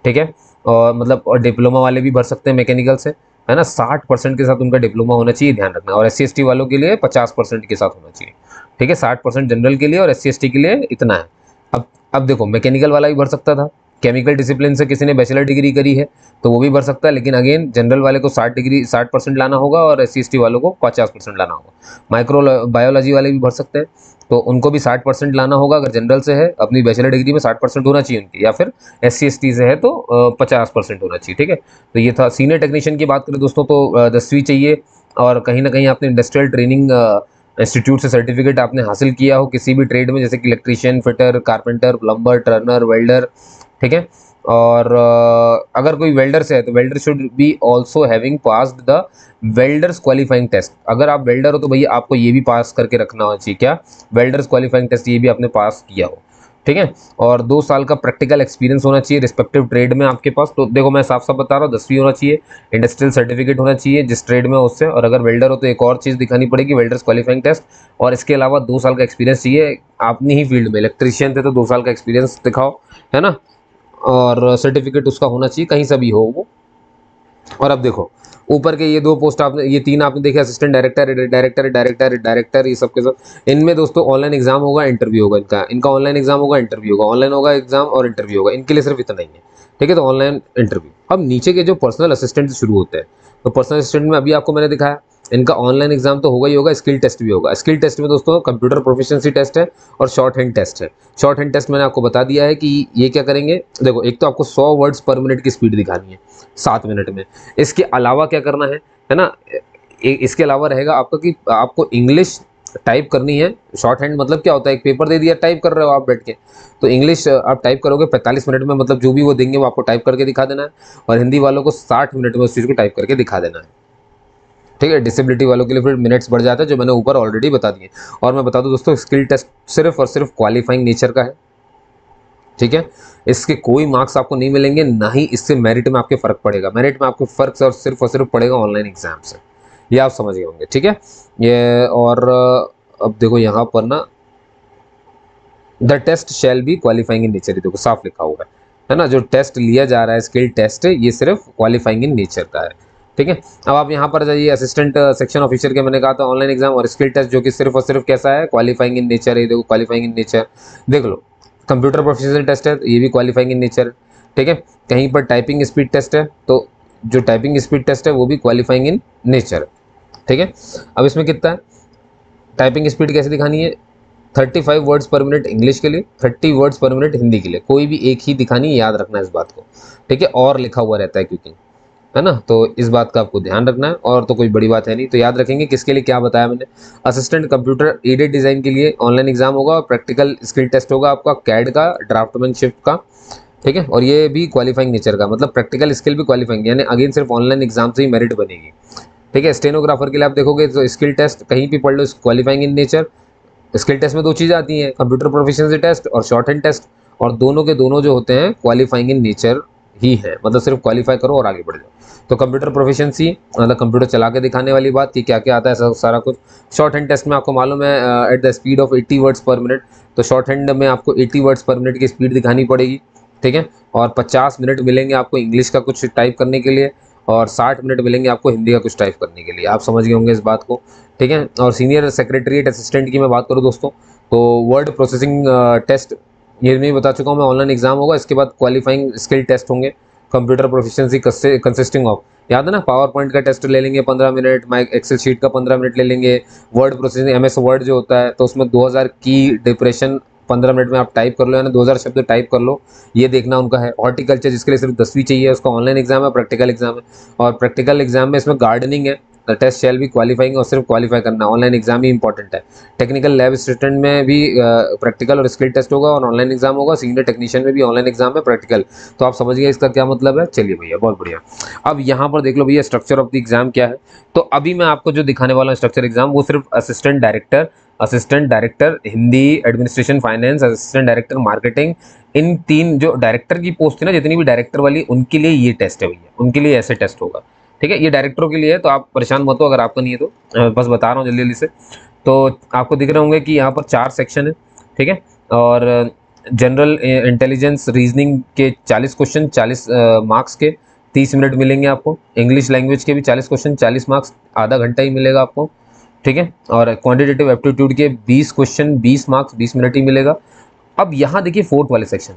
ठीक है। और मतलब और डिप्लोमा वाले भी भर सकते हैं मैकेनिकल से, है ना। 60% के साथ उनका डिप्लोमा होना चाहिए, ध्यान रखना। और SC/ST वालों के लिए 50% के साथ होना चाहिए, ठीक है। 60% जनरल के लिए और SC/ST के लिए इतना है। अब देखो, मैकेनिकल वाला भी भर सकता था, केमिकल डिसिप्लिन से किसी ने बैचलर डिग्री करी है तो वो भी भर सकता है, लेकिन अगेन जनरल वाले को 60% लाना होगा, और SC/ST वालों को 50% लाना होगा। माइक्रो बायोलॉजी वाले भी भर सकते हैं, तो उनको भी 60% लाना होगा, अगर जनरल से है अपनी बैचलर डिग्री में 60% होना चाहिए उनकी, या फिर SC/ST से है तो 50% होना चाहिए, ठीक है। तो ये था। सीनियर टेक्नीशियन की बात करें दोस्तों तो 10वीं चाहिए, और कहीं ना कहीं आपने इंडस्ट्रियल ट्रेनिंग इंस्टीट्यूट से सर्टिफिकेट आपने हासिल किया हो किसी भी ट्रेड में, जैसे कि electrician, fitter, carpenter, plumber, turner, welder, ठीक है। और अगर कोई वेल्डर से है तो welder should be also having passed the welders qualifying test. अगर आप वेल्डर हो तो भैया आपको ये भी पास करके रखना होना चाहिए, क्या, वेल्डर्स क्वालिफाइंग टेस्ट, ये भी आपने पास किया हो, ठीक है। और 2 साल का प्रैक्टिकल एक्सपीरियंस होना चाहिए रिस्पेक्टिव ट्रेड में आपके पास। तो देखो मैं साफ साफ बता रहा हूँ, 10वीं होना चाहिए, इंडस्ट्रियल सर्टिफिकेट होना चाहिए जिस ट्रेड में हो उससे, और अगर वेल्डर हो तो एक और चीज़ दिखानी पड़ेगी, वेल्डर्स क्वालिफाइंग टेस्ट। और इसके अलावा 2 साल का एक्सपीरियंस चाहिए अपनी ही फील्ड में, इलेक्ट्रीशियन थे तो 2 साल का एक्सपीरियंस दिखाओ, है ना। और सर्टिफिकेट उसका होना चाहिए कहीं से भी हो वो। और अब देखो ऊपर के ये 2 पोस्ट आपने, ये 3 आपने देखे, असिस्टेंट डायरेक्टर, डायरेक्टर, ये सब के सब, इनमें दोस्तों ऑनलाइन एग्जाम होगा, इंटरव्यू होगा, इनका ऑनलाइन एग्जाम होगा, इंटरव्यू होगा, ऑनलाइन होगा एग्जाम और इंटरव्यू होगा, इनके लिए सिर्फ इतना ही है, ठीक है। तो ऑनलाइन इंटरव्यू। अब नीचे के जो पर्सनल असिस्टेंट से शुरू होते हैं, तो पर्सनल असिस्टेंट में अभी आपको मैंने दिखाया, इनका ऑनलाइन एग्जाम तो होगा ही होगा, स्किल टेस्ट भी होगा। स्किल टेस्ट में दोस्तों कंप्यूटर प्रोफिशिएंसी टेस्ट है और शॉर्ट हैंड टेस्ट है। शॉर्ट हैंड टेस्ट मैंने आपको बता दिया है कि ये क्या करेंगे, देखो एक तो आपको 100 वर्ड्स पर मिनट की स्पीड दिखानी है 7 मिनट में। इसके अलावा क्या करना है ना, इसके अलावा रहेगा आपका कि आपको इंग्लिश टाइप करनी है। शॉर्ट हैंड मतलब क्या होता है, एक पेपर दे दिया, टाइप कर रहे हो आप बैठ के, तो इंग्लिश आप टाइप करोगे 45 मिनट में, मतलब जो भी वो देंगे वो आपको टाइप करके दिखा देना है, और हिंदी वालों को 60 मिनट में उस चीज़ को टाइप करके दिखा देना है। ठीक है, डिसेबिलिटी वालों के लिए फिर मिनट्स बढ़ जाता है, जो मैंने ऊपर ऑलरेडी बता दिए। और मैं बता दूं दोस्तों, स्किल टेस्ट सिर्फ और सिर्फ क्वालिफाइंग नेचर का है। ठीक है, इसके कोई मार्क्स आपको नहीं मिलेंगे, ना ही इससे मेरिट में आपके फर्क पड़ेगा। मेरिट में आपको फर्क और सिर्फ पड़ेगा ऑनलाइन एग्जाम से, ये आप समझ गए होंगे। ठीक है, ये और अब देखो यहाँ पर ना, the test shall be qualifying in nature, देखो साफ लिखा हुआ है ना, जो टेस्ट लिया जा रहा है स्किल टेस्ट, ये सिर्फ क्वालिफाइंग इन नेचर का है। ठीक है, अब आप यहाँ पर जाइए, असिस्टेंट सेक्शन ऑफिसर के मैंने कहा था ऑनलाइन एग्जाम और स्किल टेस्ट, जो कि सिर्फ और सिर्फ कैसा है, क्वालिफाइंग इन नेचर है। देखो क्वालिफाइंग इन नेचर देख लो। कंप्यूटर प्रोफेशनल टेस्ट है, ये भी क्वालिफाइंग इन नेचर है। ठीक है, कहीं पर टाइपिंग स्पीड टेस्ट है, तो जो टाइपिंग स्पीड टेस्ट है वो भी क्वालिफाइंग इन नेचर है। ठीक है, अब इसमें कितना है, टाइपिंग स्पीड कैसे दिखानी है, 35 वर्ड्स पर मिनट इंग्लिश के लिए, 30 वर्ड्स पर मिनट हिंदी के लिए, कोई भी एक ही दिखानी है, याद रखना है इस बात को। ठीक है, और लिखा हुआ रहता है क्योंकि, है ना, तो इस बात का आपको ध्यान रखना है, और तो कोई बड़ी बात है नहीं, तो याद रखेंगे किसके लिए क्या बताया मैंने। असिस्टेंट कंप्यूटर एडेड डिज़ाइन के लिए ऑनलाइन एग्जाम होगा, और प्रैक्टिकल स्किल टेस्ट होगा आपका कैड का, ड्राफ्टमैनशिप का। ठीक है, और ये भी क्वालिफाइंग नेचर का, मतलब प्रैक्टिकल स्किल भी क्वालिफाइंग, यानी अगेन सिर्फ ऑनलाइन एग्जाम से ही मेरिट बनेगी। ठीक है, स्टेनोग्राफर के लिए आप देखोगे तो स्किल टेस्ट कहीं भी पढ़ लो, qualifying in nature. Skill test में दो चीज़ें आती हैं, कंप्यूटर प्रोफिशिएंसी टेस्ट और शॉर्ट हैंड टेस्ट, और दोनों के दोनों जो होते हैं क्वालिफाइंग इन नेचर ही है, मतलब सिर्फ क्वालिफाई करो और आगे बढ़ जाओ। तो कंप्यूटर प्रोफिशिएंसी मतलब कंप्यूटर चला के दिखाने वाली बात कि क्या क्या आता है, सारा कुछ। शॉर्ट हैंड टेस्ट में आपको मालूम है at the speed of 80 words पर मिनट, तो शॉर्ट हैंड में आपको 80 वर्ड्स पर मिनट की स्पीड दिखानी पड़ेगी। ठीक है, और 50 मिनट मिलेंगे आपको इंग्लिश का कुछ टाइप करने के लिए, और 60 मिनट मिलेंगे आपको हिंदी का कुछ टाइप करने के लिए। आप समझ गए होंगे इस बात को। ठीक है, और सीनियर सेक्रेटरीट असिस्टेंट की मैं बात करूँ दोस्तों, तो वर्ड प्रोसेसिंग टेस्ट ये मैं बता चुका हूँ मैं, ऑनलाइन एग्जाम होगा, इसके बाद क्वालिफाइंग स्किल टेस्ट होंगे। कंप्यूटर प्रोफिशिएंसी कंसिस्टिंग ऑफ, याद है ना, पावर पॉइंट का टेस्ट ले लेंगे 15 मिनट, माइक एक्सेल शीट का 15 मिनट ले लेंगे। वर्ड प्रोसेसिंग MS वर्ड जो होता है, तो उसमें 2000 की डिप्रेशन 15 मिनट में आप टाइप कर लो, यानी 2000 शब्द टाइप कर लो, ये देखना उनका है। हॉर्टिकल्चर जिसके लिए सिर्फ 10वीं चाहिए, उसका ऑनलाइन एग्जाम है, प्रैक्टिकल एग्जाम है, और प्रैक्टिकल एग्जाम में इसमें गार्डनिंग है, टेस्ट शैल भी क्वालिफाइंग, और सिर्फ क्वालिफाई करना, ऑनलाइन एग्जाम ही इंपॉर्टेंट है। टेक्निकल लैब असिस्टेंट में भी प्रैक्टिकल और स्किल टेस्ट होगा और ऑनलाइन एग्जाम होगा। सीनियर टेक्नीशियन में भी ऑनलाइन एग्जाम है, प्रैक्टिकल। तो आप समझ गए इसका क्या मतलब है। चलिए भैया, बहुत बढ़िया। अब यहाँ पर देख लो भैया, स्ट्रक्चर ऑफ द एग्जाम क्या है। तो अभी मैं आपको जो दिखाने वाला हूँ स्ट्रक्चर एग्जाम, वो सिर्फ assistant director Hindi, administration finance, assistant director marketing, इन 3 जो डायरेक्टर की पोस्ट थी ना, जितनी भी डायरेक्टर वाली, उनके लिए ये टेस्ट है भैया, उनके लिए ऐसे टेस्ट होगा। ठीक है, ये डायरेक्टरों के लिए है, तो आप परेशान मत हो अगर आपका नहीं है तो, बस बता रहा हूँ जल्दी जल्दी से। तो आपको दिख रहे होंगे कि यहाँ पर 4 सेक्शन है। ठीक है, और जनरल इंटेलिजेंस रीजनिंग के 40 क्वेश्चन 40 मार्क्स के, 30 मिनट मिलेंगे आपको। इंग्लिश लैंग्वेज के भी 40 क्वेश्चन 40 मार्क्स, आधा घंटा ही मिलेगा आपको। ठीक है, और क्वांटिटेटिव एप्टीट्यूड के 20 क्वेश्चन 20 मार्क्स 20 मिनट ही मिलेगा। अब यहाँ देखिए 4th वाले सेक्शन,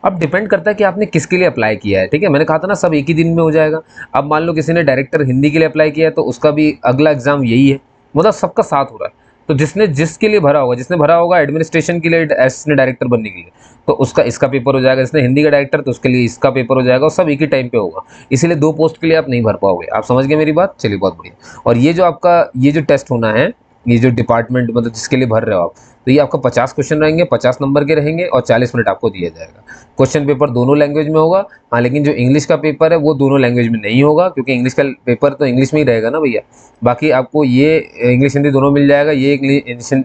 अब डिपेंड करता है कि आपने किसके लिए अप्लाई किया है। ठीक है, मैंने कहा था ना सब एक ही दिन में हो जाएगा। अब मान लो किसी ने डायरेक्टर हिंदी के लिए अप्लाई किया है, तो उसका भी अगला एग्जाम यही है, मतलब सबका साथ हो रहा है। तो जिसने जिसके लिए भरा होगा, जिसने भरा होगा एडमिनिस्ट्रेशन के लिए, ने डायरेक्टर बनने के लिए, तो उसका इसका पेपर हो जाएगा। जिसने हिंदी का डायरेक्टर, तो उसके लिए इसका पेपर हो जाएगा, और सब एक ही टाइम पे होगा। इसीलिए 2 पोस्ट के लिए आप नहीं भर पाओगे। आप समझ गए मेरी बात। चलिए, बहुत बढ़िया। और ये जो आपका ये जो टेस्ट होना है, ये जो डिपार्टमेंट मतलब जिसके लिए भर रहे हो आप, तो ये आपका 50 क्वेश्चन रहेंगे, 50 नंबर के रहेंगे, और 40 मिनट आपको दिया जाएगा। क्वेश्चन पेपर दोनों लैंग्वेज में होगा। हाँ, लेकिन जो इंग्लिश का पेपर है वो दोनों लैंग्वेज में नहीं होगा, क्योंकि इंग्लिश का पेपर तो इंग्लिश में ही रहेगा ना भैया। बाकी आपको ये इंग्लिश हिंदी दोनों मिल जाएगा, ये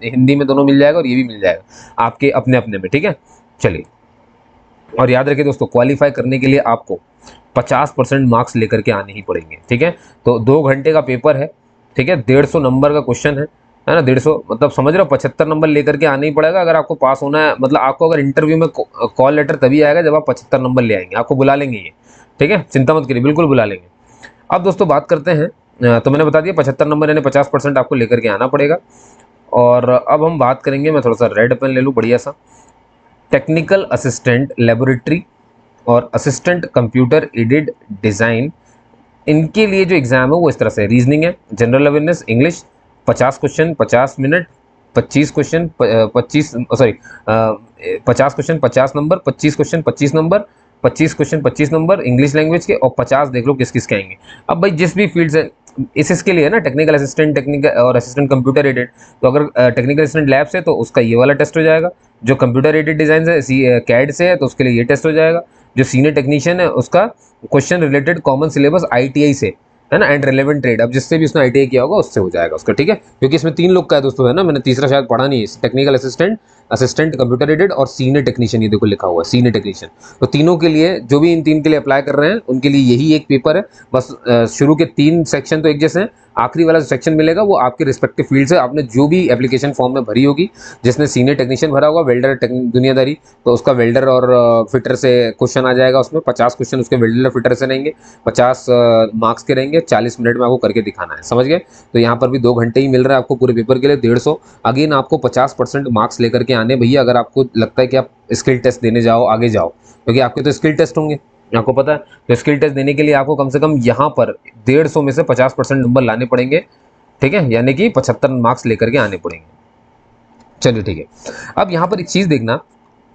हिंदी में दोनों मिल जाएगा, और ये भी मिल जाएगा आपके अपने अपने में। ठीक है, चलिए। और याद रखिए दोस्तों, क्वालिफाई करने के लिए आपको 50% मार्क्स लेकर के आने ही पड़ेंगे। ठीक है, तो 2 घंटे का पेपर है। ठीक है, 150 नंबर का क्वेश्चन है ना, 150 मतलब समझ रहे हो, 75 नंबर लेकर के आना ही पड़ेगा अगर आपको पास होना है। मतलब आपको अगर इंटरव्यू में कॉल लेटर तभी आएगा जब आप 75 नंबर ले आएंगे, आपको बुला लेंगे ये। ठीक है, चिंता मत करिए, बिल्कुल बुला लेंगे। अब दोस्तों बात करते हैं, तो मैंने बता दिया 75 नंबर यानी 50% आपको लेकर के आना पड़ेगा। और अब हम बात करेंगे, मैं थोड़ा सा रेड पेन ले लूँ बढ़िया सा, टेक्निकल असिस्टेंट लेबोरेटरी और असिस्टेंट कंप्यूटर एडेड डिज़ाइन, इनके लिए जो एग्जाम है वो इस तरह से, रीजनिंग है, general awareness, English, 50 question 50 minute, 25 question 25 sorry 50 question 50 number, 25 question 25 number, 25 question 25 number English language के, और 50 देख लो किस किस के आएंगे। अब भाई जिस भी फील्ड से, इसके लिए है ना, टेक्निकल असिस्टेंट, टेक्निकल और असिस्टेंट कंप्यूटर एडेड। तो अगर टेक्निकल असिस्टेंट लैब से तो उसका ये वाला टेस्ट हो जाएगा, जो कंप्यूटर एडेड डिजाइन से कैड से है तो उसके लिए ये टेस्ट हो जाएगा, जो सीनियर टेक्नीशियन है उसका question related common syllabus ITI से है ना, एंड रेलेवेंट ट्रेड, अब जिससे भी उसने आईटीआई किया होगा उससे हो जाएगा उसका, ठीक है। क्योंकि इसमें 3 लोग का है दोस्तों, है ना, मैंने तीसरा शायद पढ़ा नहीं है, technical assistant, assistant computer aided और सीनियर टेक्नीशियन, ये देखो लिखा हुआ है सीनियर टेक्नीशियन। तो तीनों के लिए, जो भी इन 3 के लिए अप्लाई कर रहे हैं उनके लिए यही एक पेपर है बस। शुरू के 3 सेक्शन तो एक जैसे हैं, आखिरी वाला सेक्शन मिलेगा वो आपके रिस्पेक्टिव फील्ड से आपने जो भी एप्लीकेशन फॉर्म में भरी होगी, जिसने सीनियर टेक्नीशियन भरा होगा, वेल्डर दुनियादारी, तो उसका वेल्डर और फिटर से क्वेश्चन आ जाएगा उसमें, 50 क्वेश्चन उसके वेल्डर फिटर से रहेंगे, 50 मार्क्स के रहेंगे, 40 मिनट में आपको करके दिखाना है, समझ गए। तो यहाँ पर भी 2 घंटे ही मिल रहा है आपको पूरे पेपर के लिए, 150। अगेन आपको 50% मार्क्स लेकर के आने भैया, अगर आपको लगता है कि आप स्किल टेस्ट देने जाओ, आगे जाओ, क्योंकि आपके तो स्किल टेस्ट होंगे, आपको पता है। तो स्किल टेस्ट देने के लिए आपको कम से कम यहाँ पर 150 में से 50% नंबर लाने पड़ेंगे, ठीक है, यानी कि 75 मार्क्स लेकर के आने पड़ेंगे। चलिए ठीक है। अब यहाँ पर एक चीज देखना,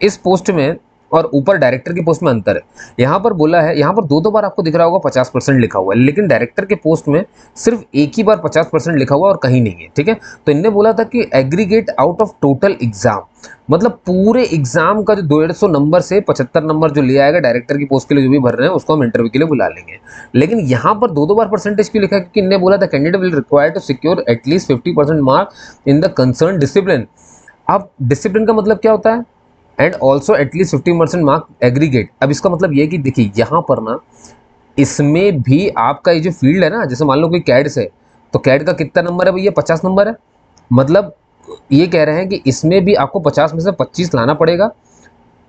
इस पोस्ट में और ऊपर डायरेक्टर की पोस्ट में अंतर है। यहाँ पर बोला है, यहाँ पर 2 बार आपको दिख रहा होगा 50% लिखा हुआ है, लेकिन डायरेक्टर के पोस्ट में सिर्फ एक ही बार 50% लिखा हुआ और कहीं नहीं है, ठीक है। तो इनने बोला था कि aggregate out of total exam, मतलब पूरे एग्जाम का जो 150 नंबर से 75 नंबर जो ले आएगा डायरेक्टर की पोस्ट के लिए जो भी भर रहे हैं उसको हम इंटरव्यू के लिए बुला लेंगे। लेकिन यहाँ पर 2 बार परसेंटेज क्यों लिखा है, क्योंकि इनने बोला था candidate will require to secure at least 50% mark in the concern discipline. अब डिसिप्लिन का मतलब क्या होता है, and also at least 50% mark aggregate. अब इसका मतलब ये है कि देखिए यहाँ पर ना, इसमें भी आपका ये जो फील्ड है ना, जैसे मान लो कोई कैड से, तो कैड का कितना नंबर है भैया, 50 नंबर है। मतलब ये कह रहे हैं कि इसमें भी आपको 50 में से 25 लाना पड़ेगा,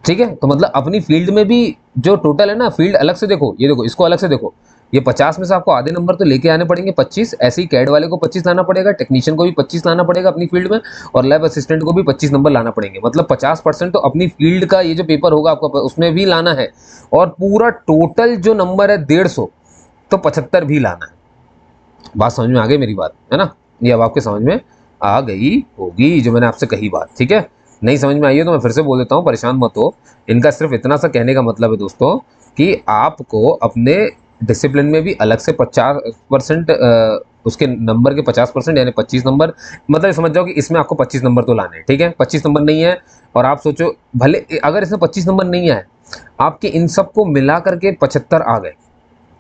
ठीक है। तो मतलब अपनी फील्ड में भी जो टोटल है ना, फील्ड अलग से देखो, ये देखो इसको अलग से देखो, ये 50 में से आपको आधे नंबर तो लेके आने पड़ेंगे 25, ऐसे ही कैड वाले को 25 लाना पड़ेगा, टेक्नीशियन को भी 25 लाना पड़ेगा अपनी फील्ड में, और लैब असिस्टेंट को भी 25 नंबर लाना पड़ेंगे। मतलब 50% तो अपनी फील्ड का ये जो पेपर होगा आपको उसमें भी लाना है, और पूरा टोटल जो नंबर है 150, तो 75 भी लाना है। बात समझ में आ गई मेरी बात, है ना, ये अब आपके समझ में आ गई होगी जो मैंने आपसे कही बात, ठीक है। नहीं समझ में आई है तो मैं फिर से बोल देता हूँ, परेशान मत हो। इनका सिर्फ इतना सा कहने का मतलब है दोस्तों कि आपको अपने डिसिप्लिन में भी अलग से 50% उसके नंबर के 50% यानी 25 नंबर, मतलब समझ जाओ कि इसमें आपको 25 नंबर तो लाने हैं, ठीक है। 25 नंबर नहीं है, और आप सोचो भले अगर इसमें 25 नंबर नहीं है, आपके इन सबको मिला करके 75 आ गए,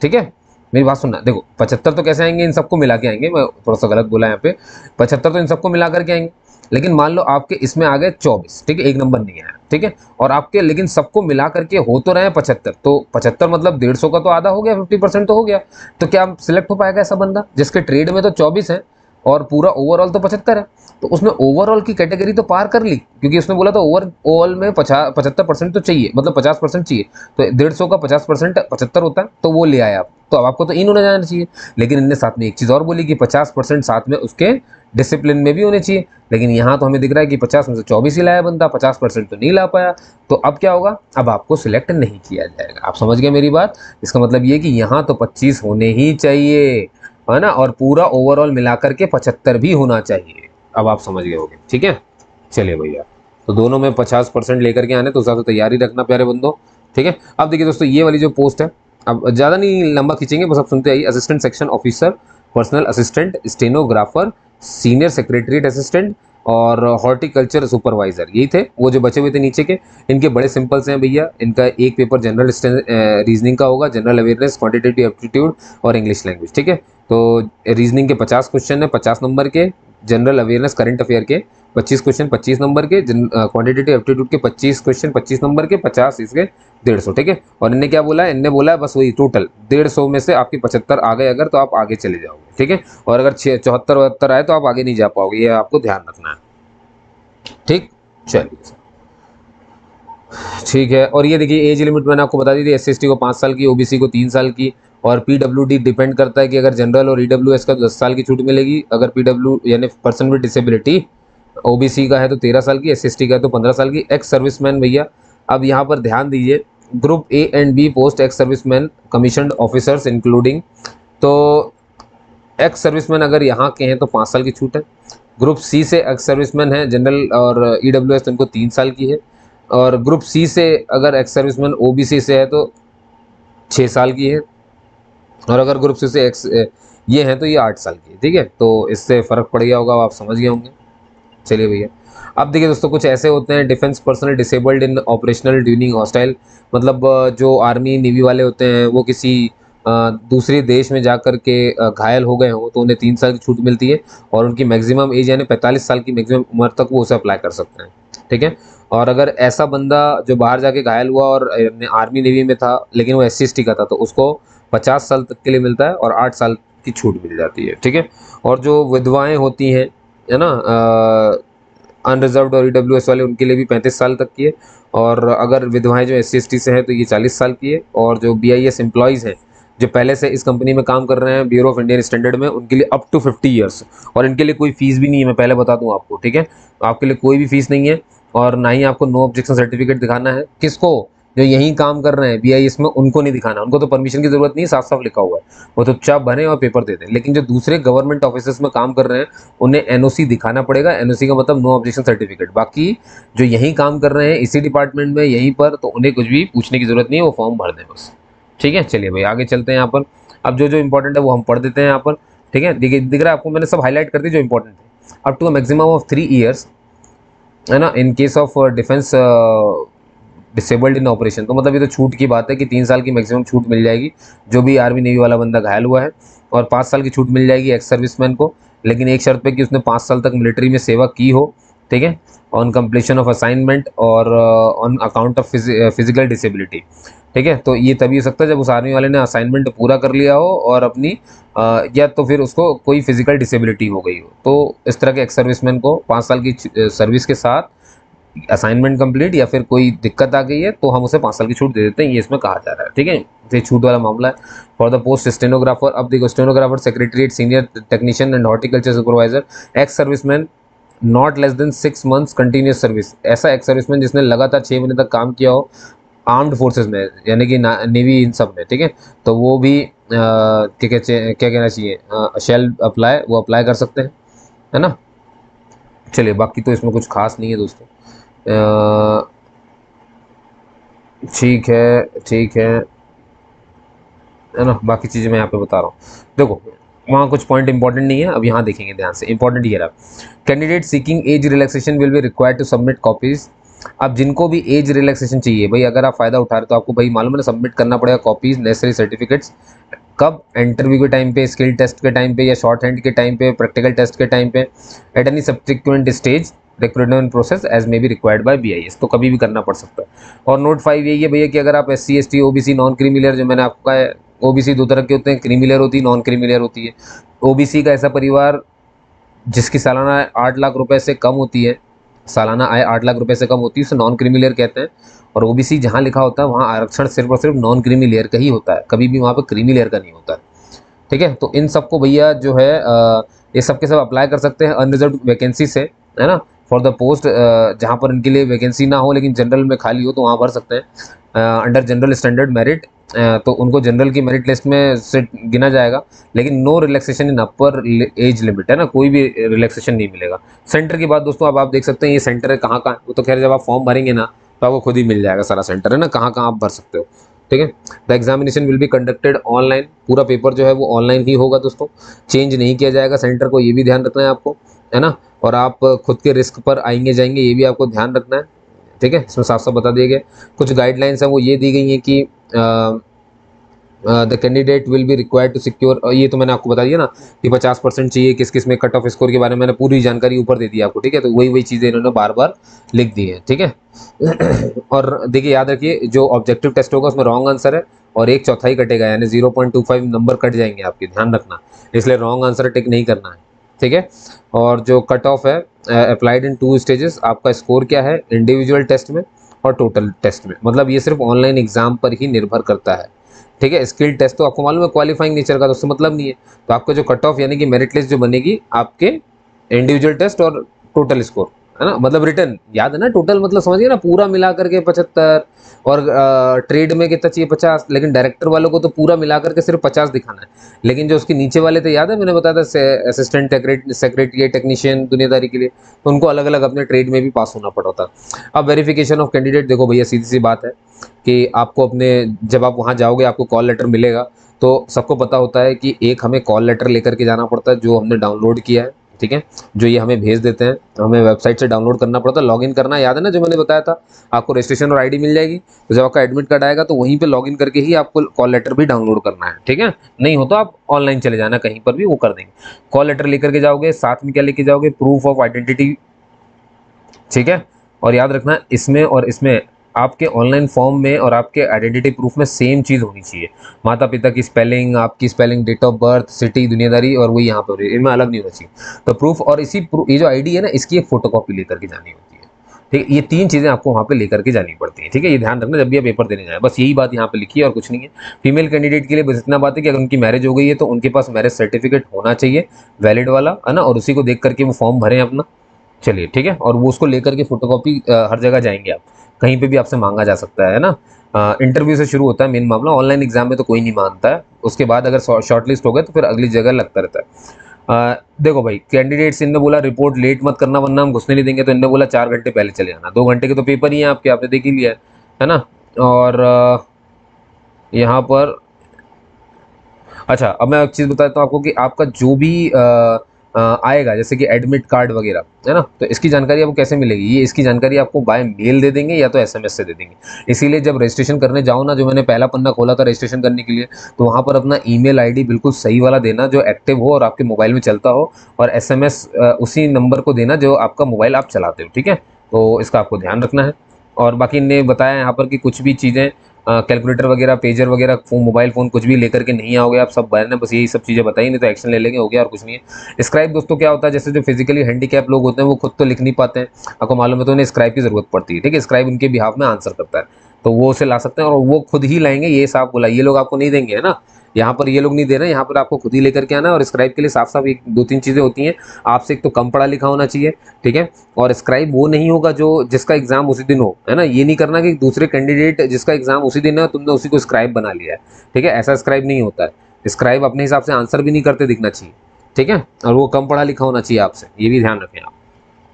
ठीक है। मेरी बात सुनना, देखो 75 तो कैसे आएंगे, इन सबको मिला के आएंगे, मैं थोड़ा सा गलत बोला यहाँ पे, 75 तो इन सबको मिला करके आएंगे। लेकिन मान लो आपके इसमें आ गए 24, ठीक है, एक नंबर नहीं आया, ठीक है, और आपके लेकिन सबको मिला करके हो तो रहे 75, तो 75 मतलब 150 का तो आधा हो गया, 50% तो हो गया। तो क्या सिलेक्ट हो पाएगा ऐसा बंदा जिसके ट्रेड में तो 24 है और पूरा ओवरऑल तो 75 है? तो उसने ओवरऑल की कैटेगरी तो पार कर ली, क्योंकि उसने बोला था ओवरऑल में 75% तो चाहिए, मतलब 50% चाहिए, तो 150 का 50% 75 होता है, तो वो ले आया आप। तो अब आपको तो इन होने जाना चाहिए। लेकिन इनने साथ में एक चीज़ और बोली कि 50% साथ में उसके डिसिप्लिन में भी होने चाहिए। लेकिन यहाँ तो हमें दिख रहा है कि 50 में से 24 ही लाया बंदा, 50% तो नहीं ला पाया। तो अब क्या होगा, अब आपको सिलेक्ट नहीं किया जाएगा। आप समझ गए मेरी बात? इसका मतलब ये कि यहाँ तो 25 होने ही चाहिए, है ना, और पूरा ओवरऑल मिलाकर के 75 भी होना चाहिए। अब आप समझ गए होंगे, ठीक है। चलिए भैया, तो दोनों में 50% लेकर के आने, तो उसका तैयारी रखना प्यारे बंदो, ठीक है। अब देखिए दोस्तों, ये वाली जो पोस्ट है, अब ज़्यादा नहीं लंबा खींचेंगे, बस आप सुनते आइए। Assistant section officer, personal assistant, stenographer, senior secretariat assistant और हॉर्टिकल्चर सुपरवाइजर, यही थे वो जो बचे हुए थे नीचे के। इनके बड़े सिंपल से हैं भैया। इनका एक पेपर जनरल रीजनिंग का होगा, जनरल अवेयरनेस, क्वांटिटेटिव एप्टीट्यूड और इंग्लिश लैंग्वेज, ठीक है। तो रीजनिंग के 50 क्वेश्चन है 50 नंबर के, जनरल अवेयरनेस करंट अफेयर के 25 क्वेश्चन 25 नंबर के, क्वांटिटेटिव एप्टीट्यूड के 25 क्वेश्चन 25 नंबर के, 50 इसके 150, ठीक है। और इनने क्या बोला है, इनने बोला है बस वही टोटल 150 में से आपके 75 आ गए अगर, तो आप आगे चले जाओगे, ठीक है। और अगर 74 आए तो आप आगे नहीं जा पाओगे, ये आपको ध्यान रखना है, ठीक। चलिए ठीक है। और ये देखिए एज लिमिट मैंने आपको बता दी थी, SC/ST को 5 साल की, OBC को 3 साल की, और PWD डिपेंड करता है कि अगर जनरल और EWS का 10 साल की छूट मिलेगी, अगर PW यानी पर्सन विद डिसेबिलिटी OBC का है तो 13 साल की, SC/ST का है तो 15 साल की। एक्स सर्विसमैन भैया, अब यहाँ पर ध्यान दीजिए, group A and B post ex serviceman commissioned officers including, तो एक्स सर्विसमैन अगर यहाँ के हैं तो 5 साल की छूट है। ग्रुप C से एक्स सर्विसमैन है जनरल और EWS, तो उनको 3 साल की है। और ग्रुप C से अगर एक्स सर्विसमैन OBC से है तो 6 साल की है। और अगर ग्रुप C से ये हैं तो ये 8 साल की, ठीक है। तो इससे फ़र्क पड़ गया होगा, आप समझ गए होंगे। चलिए भैया, अब देखिए दोस्तों, कुछ ऐसे होते हैं डिफेंस पर्सनल डिसेबल्ड इन ऑपरेशनल ड्यूरिंग हॉस्टाइल, मतलब जो आर्मी नेवी वाले होते हैं वो किसी दूसरे देश में जाकर के घायल हो गए हों तो उन्हें 3 साल की छूट मिलती है, और उनकी मैक्सिमम एज यानी 45 साल की मैक्सिमम उम्र तक वो उसे अप्लाई कर सकते हैं, ठीक है। और अगर ऐसा बंदा जो बाहर जाके घायल हुआ और आर्मी नेवी में था लेकिन वो SC/ST का था, तो उसको 50 साल तक के लिए मिलता है और 8 साल की छूट मिल जाती है, ठीक है। और जो विधवाएं होती हैं, है ना, अनरिजर्व्ड और EWS वाले, उनके लिए भी 35 साल तक की है। और अगर विधवाएं जो SC/ST से हैं तो ये 40 साल की है। और जो BIS एम्प्लॉयज़ हैं जो पहले से इस कंपनी में काम कर रहे हैं ब्यूरो ऑफ इंडियन स्टैंडर्ड में, उनके लिए अप टू 50 ईयर्स, और इनके लिए कोई फीस भी नहीं है, मैं पहले बता दूं आपको, ठीक है। आपके लिए कोई भी फीस नहीं है, और ना ही आपको नो ऑब्जेक्शन सर्टिफिकेट दिखाना है। किसको? जो यहीं काम कर रहे हैं BIS में, उनको नहीं दिखाना, उनको तो परमिशन की जरूरत नहीं है, साफ साफ लिखा हुआ है, वो तो चुपचाप भरें और पेपर दे दें। लेकिन जो दूसरे गवर्नमेंट ऑफिस में काम कर रहे हैं उन्हें NOC दिखाना पड़ेगा। NOC का मतलब नो ऑब्जेक्शन सर्टिफिकेट। बाकी जो यहीं काम कर रहे हैं इसी डिपार्टमेंट में यहीं पर, तो उन्हें कुछ भी पूछने की जरूरत नहीं है, वो फॉर्म भर दें बस, ठीक है। चलिए भाई आगे चलते हैं यहाँ पर। अब जो जो इंपॉर्टेंट है वो हम पढ़ देते हैं यहाँ पर, ठीक है। देखिए, दिख रहा है आपको, मैंने सब हाईलाइट कर दी जो इंपॉर्टेंट है। Up to a maximum of 3 years, है ना, in case of defence disabled in operation. तो मतलब ये तो छूट की बात है कि 3 साल की मैक्सिमम छूट मिल जाएगी जो भी आर्मी नेवी वाला बंदा घायल हुआ है, और 5 साल की छूट मिल जाएगी एक्स सर्विसमैन को, लेकिन एक शर्त पे कि उसने 5 साल तक मिलिट्री में सेवा की हो, ठीक है, ऑन कंप्लीशन ऑफ असाइनमेंट और on account of physical disability, ठीक है। तो ये तभी हो सकता है जब उस आर्मी वाले ने असाइनमेंट पूरा कर लिया हो और अपनी या तो फिर उसको कोई फिजिकल डिसेबिलिटी हो गई हो। तो इस तरह के एक्स सर्विसमैन को 5 साल की सर्विस के साथ असाइनमेंट कंप्लीट या फिर कोई दिक्कत आ गई है तो हम उसे 5 साल की छूट दे देते हैं, ये इसमें कहा जा रहा है, ठीक है। तो ये छूट वाला मामला है। फॉर द पोस्ट स्टेनोग्राफर, अब देखो, stenographer, secretariat, senior technician and horticulture supervisor, ex serviceman not less than 6 months continuous service. ऐसा एक्स सर्विसमैन जिसने लगातार 6 महीने तक काम किया हो आर्म्ड फोर्सेज में, यानी कि नेवी, इन सब में, ठीक है। तो वो भी क्या कहना चाहिए, शेल अप्लाई, वो अप्लाई कर सकते हैं, है ना। चलिए, बाकी तो इसमें कुछ खास नहीं है दोस्तों। ठीक है, ठीक है ना। बाकी चीज़ें मैं यहाँ पे बता रहा हूँ, देखो वहाँ कुछ पॉइंट इंपॉर्टेंट नहीं है, अब यहाँ देखेंगे ध्यान से। इंपॉर्टेंट ये रहा, candidate seeking age relaxation will be required to submit copies. अब जिनको भी एज रिलैक्सेशन चाहिए भाई, अगर आप फ़ायदा उठा रहे तो आपको भाई मालूम है ना, सबमिट करना पड़ेगा कॉपीज, नेसेसरी सर्टिफिकेट्स। कब? इंटरव्यू के टाइम पे, स्किल टेस्ट के टाइम पे, या शॉर्ट हैंड के टाइम पे, प्रैक्टिकल टेस्ट के टाइम पे, at any subsequent stage recruitment process as may be required by BIS। तो कभी भी करना पड़ सकता है। और नोट 5 यही है भैया कि अगर आप SC/ST OBC नॉन क्रीमी, जो मैंने आपको कहा है, OBC दो तरह के होते हैं, क्रीमी लेयर होती है, नॉन क्रीमी लेयर होती है। OBC का ऐसा परिवार जिसकी सालाना आय 8 लाख रुपए से कम होती है, सालाना आय 8 लाख रुपए से कम होती है, उसे नॉन क्रीमी लेयर कहते हैं। और OBC जहाँ लिखा होता है वहाँ आरक्षण सिर्फ और सिर्फ नॉन क्रीमी लेयर का ही होता है, कभी भी वहाँ पे क्रीमी लेयर का नहीं होता है, ठीक है। तो इन सबको भैया जो है ये सब के सब अप्लाई कर सकते हैं अनरिजर्व वैकेंसी से, है ना। फॉर द पोस्ट जहाँ पर इनके लिए वैकेंसी ना हो लेकिन जनरल में खाली हो तो वहाँ भर सकते हैं अंडर जनरल स्टैंडर्ड मेरिट। तो उनको जनरल की मेरिट लिस्ट में से गिना जाएगा, लेकिन no relaxation in upper age limit, है ना, कोई भी रिलैक्सेशन नहीं मिलेगा। सेंटर की बात दोस्तों, अब आप देख सकते हैं ये सेंटर है कहाँ कहाँ, वो तो खैर जब आप फॉर्म भरेंगे ना तो आपको खुद ही मिल जाएगा सारा सेंटर, है ना, कहाँ कहाँ आप भर सकते हो, ठीक है। The examination will be conducted online, पूरा पेपर जो है वो ऑनलाइन ही होगा दोस्तों, चेंज नहीं किया जाएगा सेंटर को, ये भी ध्यान रखना है आपको, है ना। और आप खुद के रिस्क पर आएंगे जाएंगे, ये भी आपको ध्यान रखना है, ठीक है। इसमें साफ साफ बता दिए गए कुछ गाइडलाइंस हैं, वो ये दी गई हैं कि the candidate will be required to secure, ये तो मैंने आपको बता दिया ना कि 50% चाहिए, किस किस में कट ऑफ स्कोर के बारे में मैंने पूरी जानकारी ऊपर दे दी आपको, ठीक है। तो वही वही चीज़ें इन्होंने बार बार लिख दी है, ठीक है। और देखिए याद रखिए, जो ऑब्जेक्टिव टेस्ट होगा उसमें रॉन्ग आंसर है और 1/4 कटेगा, यानी 0.25 नंबर कट जाएंगे आपके, ध्यान रखना, इसलिए रॉन्ग आंसर टिक नहीं करना है, ठीक है। और जो कट ऑफ है अप्लाइड इन 2 स्टेजेस, आपका स्कोर क्या है इंडिविजुअल टेस्ट में और टोटल टेस्ट में, मतलब ये सिर्फ ऑनलाइन एग्जाम पर ही निर्भर करता है, ठीक है। स्किल टेस्ट तो आपको मालूम है क्वालिफाइंग नेचर का, तो उससे मतलब नहीं है। तो आपका जो कट ऑफ यानी कि मेरिट लिस्ट जो बनेगी आपके इंडिविजुअल टेस्ट और टोटल स्कोर, है ना, मतलब रिटर्न, याद है ना, टोटल मतलब समझिए ना, पूरा मिला करके 75, और ट्रेड में कितना चाहिए 50, लेकिन डायरेक्टर वालों को तो पूरा मिला करके सिर्फ 50 दिखाना है। लेकिन जो उसके नीचे वाले थे, याद है मैंने बताया था, असिस्टेंट सेक्रेटरी टेक्नीशियन दुनियादारी के लिए, तो उनको अलग अलग अपने ट्रेड में भी पास होना पड़ा था। अब वेरिफिकेशन ऑफ कैंडिडेट, देखो भैया सीधी सी बात है कि आपको अपने, जब आप वहाँ जाओगे आपको कॉल लेटर मिलेगा, तो सबको पता होता है कि एक हमें कॉल लेटर लेकर के जाना पड़ता है जो हमने डाउनलोड किया है, ठीक है, जो ये हमें भेज देते हैं, हमें वेबसाइट से डाउनलोड करना पड़ता है, लॉगिन करना याद है ना जो मैंने बताया था, आपको रजिस्ट्रेशन और आईडी मिल जाएगी, तो जब आपका एडमिट कार्ड आएगा तो वहीं पे लॉगिन करके ही आपको कॉल लेटर भी डाउनलोड करना है, ठीक है, नहीं हो तो आप ऑनलाइन चले जाना कहीं पर भी, वो कर देंगे। कॉल लेटर लेकर के जाओगे, साथ में क्या लेके जाओगे, प्रूफ ऑफ आइडेंटिटी, ठीक है, और याद रखना इसमें और इसमें आपके ऑनलाइन फॉर्म में और आपके आइडेंटिटी प्रूफ में सेम चीज़ होनी चाहिए, माता पिता की स्पेलिंग, आपकी spelling, date of birth, city, दुनियादारी, और वही यहाँ पर इनमें अलग नहीं होना चाहिए। तो प्रूफ और ये जो आईडी है ना, इसकी एक फोटोकॉपी लेकर के जानी होती है, ठीक है, ये 3 चीज़ें आपको वहाँ पे लेकर के जानी पड़ती हैं, ठीक है, ये ध्यान रखना जब भी आप पेपर देने जाए, बस यही बात यहाँ पे लिखी है और कुछ नहीं है। फीमेल कैंडिडेट के लिए बस इतना बात है कि अगर उनकी मैरिज हो गई है तो उनके पास मैरिज सर्टिफिकेट होना चाहिए, वैलिड वाला, है ना, और उसी को देख करके वो फॉर्म भरें अपना, चलिए ठीक है, और वो उसको लेकर के फोटोकॉपी हर जगह जाएंगे आप, कहीं पे भी आपसे मांगा जा सकता है ना। इंटरव्यू से शुरू होता है मेन मामला, ऑनलाइन एग्जाम में तो कोई नहीं मानता है, उसके बाद अगर शॉर्ट लिस्ट हो गए तो फिर अगली जगह लगता रहता है। देखो भाई, कैंडिडेट्स इनने बोला रिपोर्ट लेट मत करना वरना हम घुसने नहीं देंगे, तो इनने बोला 4 घंटे पहले चले जाना, 2 घंटे के तो पेपर ही हैं आपके, आपने देख ही लिया है ना। और यहाँ पर अच्छा, अब मैं एक चीज़ बताता हूँ आपको कि आपका जो भी आएगा जैसे कि एडमिट कार्ड वगैरह, है ना, तो इसकी जानकारी आपको कैसे मिलेगी, ये इसकी जानकारी आपको बाय मेल दे देंगे या तो एसएमएस से दे देंगे। इसीलिए जब रजिस्ट्रेशन करने जाओ ना, जो मैंने पहला पन्ना खोला था रजिस्ट्रेशन करने के लिए, तो वहाँ पर अपना ईमेल आईडी बिल्कुल सही वाला देना जो एक्टिव हो और आपके मोबाइल में चलता हो, और एसएमएस उसी नंबर को देना जो आपका मोबाइल आप चलाते हो, ठीक है, तो इसका आपको ध्यान रखना है। और बाकी इनने बताया यहाँ पर कि कुछ भी चीज़ें कैलकुलेटर वगैरह, पेजर वगैरह, मोबाइल फ़ोन कुछ भी लेकर के नहीं आओगे आप, सब बैन है, बस यही सब चीज़ें बताई, नहीं तो एक्शन ले लेंगे, हो गया और कुछ नहीं है। स्क्राइब दोस्तों क्या होता है, जैसे जो फिजिकली हैंडीकैप लोग होते हैं वो खुद तो लिख नहीं पाते हैं, आपको मालूम है, तो उन्हें स्क्राइब की ज़रूरत पड़ती है, ठीक है, स्क्राइब उनके बिहाफ में आंसर करता है, तो वो उसे ला सकते हैं और वो खुद ही लाएंगे, ये साफ बोला, ये लोग आपको नहीं देंगे, है ना, यहाँ पर ये लोग नहीं दे रहे हैं, यहाँ पर आपको खुद ही लेकर के आना है। और स्क्राइब के लिए साफ साफ एक 2-3 चीज़ें होती हैं, आपसे एक तो कम पढ़ा लिखा होना चाहिए, ठीक है, और स्क्राइब वो नहीं होगा जो जिसका एग्जाम उसी दिन हो, है ना, ये नहीं करना कि दूसरे कैंडिडेट जिसका एग्जाम उसी दिन है तुमने उसी को स्क्राइब बना लिया है, ठीक है, ऐसा स्क्राइब नहीं होता है, स्क्राइब अपने हिसाब से आंसर भी नहीं करते दिखना चाहिए, ठीक है, और वो कम पढ़ा लिखा होना चाहिए आपसे, ये भी ध्यान रखें आप,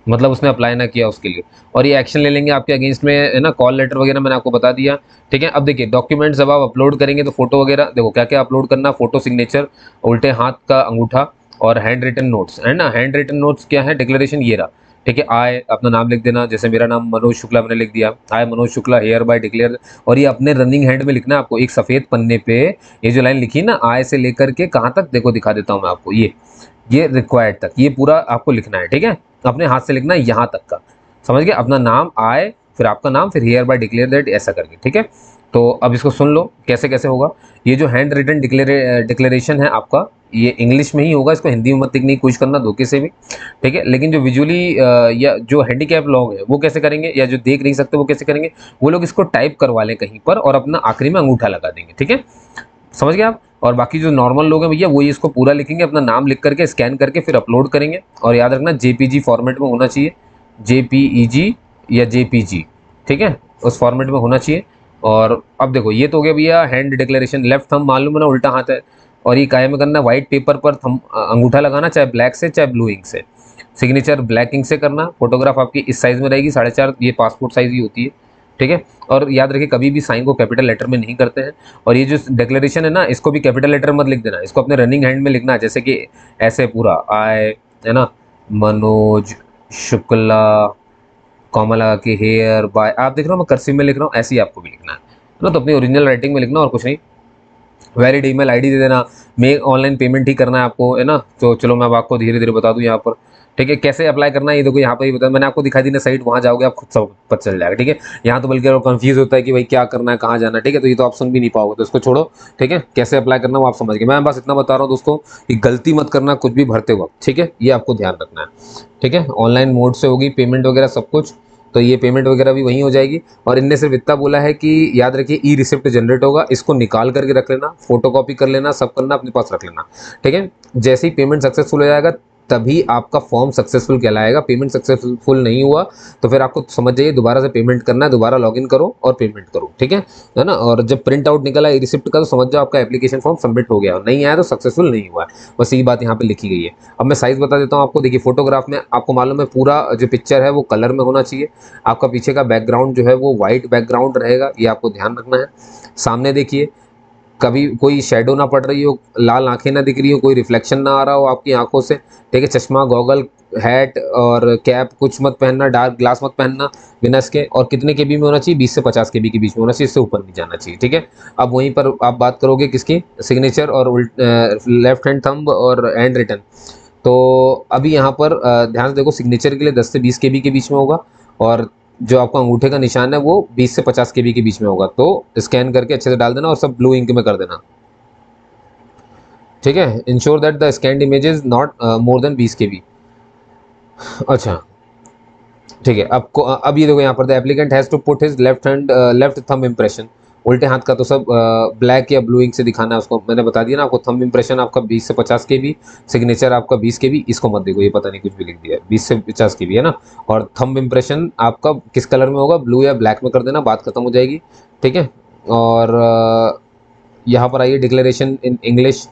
मतलब उसने अप्लाई ना किया उसके लिए, और ये एक्शन ले लेंगे आपके अगेंस्ट में, है ना, कॉल लेटर वगैरह मैंने आपको बता दिया, ठीक है। अब देखिए डॉक्यूमेंट्स जब आप अपलोड करेंगे तो फोटो वगैरह देखो क्या क्या अपलोड करना, फोटो, सिग्नेचर, उल्टे हाथ का अंगूठा, और हैंड रिटन नोट्स, है ना, हैंड रिटन नोट्स क्या है, डिक्लेरेशन ये रहा, ठीक है, आय अपना नाम लिख देना, जैसे मेरा नाम मनोज शुक्ला मैंने लिख दिया, I Manoj Shukla hereby declare, और ये अपने रनिंग हैंड में लिखना है आपको, एक सफ़ेद पन्ने पे ये जो लाइन लिखी ना, आय से लेकर के कहाँ तक, देखो दिखा देता हूँ मैं आपको, ये रिक्वायर्ड तक, ये पूरा आपको लिखना है, ठीक है, अपने हाथ से लिखना है यहाँ तक का, समझ गए, अपना नाम, आय, फिर आपका नाम, फिर हियर बाय डिक्लेयर दैट, ऐसा करके, ठीक है। तो अब इसको सुन लो कैसे कैसे होगा। ये जो हैंड रिटन डिक्लेरेशन है आपका, ये इंग्लिश में ही होगा, इसको हिंदी में मत लिखने की कोशिश करना धोखे से भी, ठीक है, लेकिन जो विजुअली या जो हैंडीकैप लोग हैं वो कैसे करेंगे, या जो देख नहीं सकते वो कैसे करेंगे, वो लोग इसको टाइप करवा लें कहीं पर और अपना आखिरी में अंगूठा लगा देंगे, ठीक है, समझ गए आप। और बाकी जो नॉर्मल लोग हैं भैया वो इसको पूरा लिखेंगे, अपना नाम लिख करके स्कैन करके फिर अपलोड करेंगे, और याद रखना जेपीजी फॉर्मेट में होना चाहिए, जेपीईजी या जेपीजी, ठीक है, उस फॉर्मेट में होना चाहिए। और अब देखो ये तो हो गया भैया हैंड डिक्लेरेशन, लेफ्ट थंब मालूम है ना, उल्टा हाथ है, और ये काहे में करना, व्हाइट पेपर पर थंब अंगूठा लगाना, चाहे ब्लैक से चाहे ब्लू इंक से, सिग्नेचर ब्लैक इंक से करना, फोटोग्राफ आपकी इस साइज़ में रहेगी 4.5, ये पासपोर्ट साइज़ ही होती है, ठीक है। और याद रखिए कभी भी साइन को कैपिटल लेटर में नहीं करते हैं, और ये जो डिक्लेरेशन है ना इसको भी कैपिटल लेटर मत लिख देना, इसको अपने रनिंग हैंड में लिखना है, जैसे कि ऐसे पूरा आय, है ना, मनोज शुक्ला, कॉमा लगा के हेयर बाय, आप देख रहे हो मैं कर्सिव में लिख रहा हूँ, ऐसे ही आपको भी लिखना है ना, तो अपनी ओरिजिनल राइटिंग में लिखना और कुछ नहीं। वैलिड ईमेल आईडी दे देना, मैं ऑनलाइन पेमेंट ही करना है आपको, है ना, तो चलो मैं अब आपको धीरे धीरे बता दूं यहाँ पर, ठीक है, कैसे अप्लाई करना है ये देखो यहाँ पर ही बता, मैंने आपको दिखाई दी ना साइट, वहाँ जाओगे आप खुद सब पता चल जाएगा, ठीक है। यहाँ तो बल्कि कंफ्यूज होता है कि भाई क्या करना है, कहाँ जाना है, ठीक है, तो ये तो आप सुन भी नहीं पाओगे, तो इसको छोड़ो, ठीक है, कैसे अप्लाई करना वो आप समझ गए, मैं बस इतना बता रहा हूँ दोस्तों कि गलती मत करना कुछ भी भरते वक्त, ठीक है, ये आपको ध्यान रखना है, ठीक है। ऑनलाइन मोड से होगी पेमेंट वगैरह सब कुछ, तो ये पेमेंट वगैरह भी वहीं हो जाएगी। और इनने सिर्फ इतना बोला है कि याद रखिए ई रिसिप्ट जनरेट होगा, इसको निकाल करके रख लेना, फोटोकॉपी कर लेना, सब करना, अपने पास रख लेना, ठीक है। जैसे ही पेमेंट सक्सेसफुल हो जाएगा तभी आपका फॉर्म सक्सेसफुल कहलाएगा, पेमेंट सक्सेसफुल नहीं हुआ तो फिर आपको समझ जाइए दोबारा से पेमेंट करना है, दोबारा लॉगिन करो और पेमेंट करो, ठीक है ना। और जब प्रिंट आउट निकला ई रिसिप्ट का तो समझ जाओ आपका एप्लीकेशन फॉर्म सबमिट हो गया, नहीं आया तो सक्सेसफुल नहीं हुआ है, बस यही बात यहाँ पे लिखी गई है। अब मैं साइज़ बता देता हूँ आपको, देखिए फोटोग्राफ में आपको मालूम है पूरा जो पिक्चर है वो कलर में होना चाहिए, आपका पीछे का बैकग्राउंड जो है वो वाइट बैकग्राउंड रहेगा, ये आपको ध्यान रखना है। सामने देखिए कभी कोई शेडो ना पड़ रही हो, लाल आंखें ना दिख रही हो, कोई रिफ्लेक्शन ना आ रहा हो आपकी आंखों से, ठीक है। चश्मा, गॉगल, हैट और कैप कुछ मत पहनना, डार्क ग्लास मत पहनना बिना इसके। और कितने केबी में होना चाहिए? 20 से 50 केबी के बीच में होना चाहिए, इससे ऊपर नहीं जाना चाहिए, ठीक है। अब वहीं पर आप बात करोगे किसकी? सिग्नेचर और लेफ्ट हैंड थंब और हैंड रिटन। तो अभी यहाँ पर ध्यान से देखो, सिग्नेचर के लिए 10 से 20 केबी के बीच में होगा, और जो आपका अंगूठे का निशान है वो 20 से 50 केबी के बीच में होगा। तो स्कैन करके अच्छे से डाल देना और सब ब्लू इंक में कर देना, ठीक है। Ensure that the scanned image is not more than 20 KB. अच्छा, ठीक है। अब ये देखो यहाँ पर the applicant has to put his left thumb impression. उल्टे हाथ का तो सब ब्लैक या ब्लू इंक से दिखाना है उसको, मैंने बता दिया ना आपको। थंब इम्प्रेशन आपका 20 से 50 के बी, सिग्नेचर आपका 20 के बी, इसको मत देखो, ये पता नहीं कुछ भी लिख दिया है, 20 से 50 के बी है ना। और थंब इम्प्रेशन आपका किस कलर में होगा? ब्लू या ब्लैक में कर देना, बात खत्म हो जाएगी, ठीक है। और यहाँ पर आइए, डिक्लेरेशन इन इंग्लिश।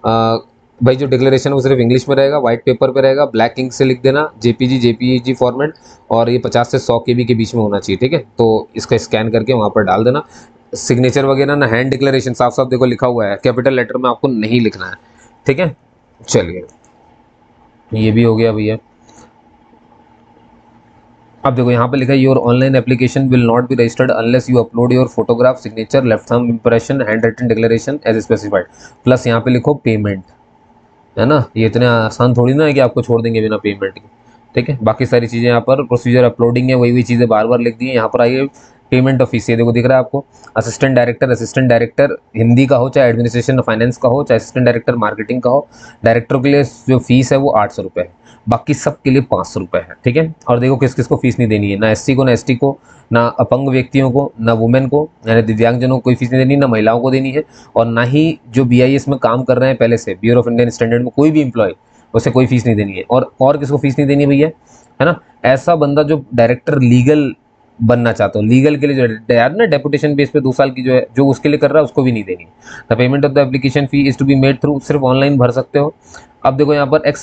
भाई जो डिक्लेरेशन है वो सिर्फ इंग्लिश में रहेगा, व्हाइट पेपर पे रहेगा, ब्लैक इंक से लिख देना, जेपीजी फॉर्मेट, और ये 50 से 100 केबी के बीच में होना चाहिए, ठीक है। तो इसका स्कैन करके वहाँ पर डाल देना। सिग्नेचर वगैरह ना, हैंड डिक्लेरेशन साफ साफ देखो लिखा हुआ है, कैपिटल लेटर में आपको नहीं लिखना है, ठीक है। चलिए, ये भी हो गया भैया। अब देखो यहाँ पे लिखा है, your online application will not be registered unless you upload your photograph, signature, left thumb impression, handwritten declaration as specified, plus यहाँ पे लिखो पेमेंट, है ना। ये इतने आसान थोड़ी ना है कि आपको छोड़ देंगे बिना पेमेंट के, ठीक है। बाकी सारी चीज़ें यहाँ पर प्रोसीजर अपलोडिंग है, वही वही चीज़ें बार बार लिख दी हैं। यहाँ पर आइए, पेमेंट ऑफ फीस, ये देखो दिख रहा है आपको। असिस्टेंट डायरेक्टर हिंदी का हो, चाहे एडमिनिस्ट्रेशन फाइनेंस का हो, चाहे असिस्टेंट डायरेक्टर मार्केटिंग का हो, डायरेक्टर के लिए जो फीस है वो 800 रुपये है, बाकी सब के लिए 500 रुपये है, ठीक है। और देखो किस किस को फीस नहीं देनी है, ना एससी को, ना एसटी को, ना अपंग व्यक्तियों को, ना वुमेन को यानी दिव्यांगजनों को कोई फीस नहीं देनी, ना महिलाओं को देनी है, और ना ही जो बीआईएस में काम कर रहे हैं पहले से, ब्यूरो ऑफ इंडियन स्टैंडर्ड में कोई भी एम्प्लॉय, उसे कोई फीस नहीं देनी है। और किसको फीस नहीं देनी है भैया? है ना, ऐसा बंदा जो डायरेक्टर लीगल बनना चाहता हो, लीगल के लिए जो यार ना डेपुटेशन बेस पे 2 साल की जो है, जो उसके लिए कर रहा है उसको भी नहीं देनी। The payment of the application fee is to be made through, सिर्फ ऑनलाइन भर सकते हो। अब देखो यहाँ पर एक्स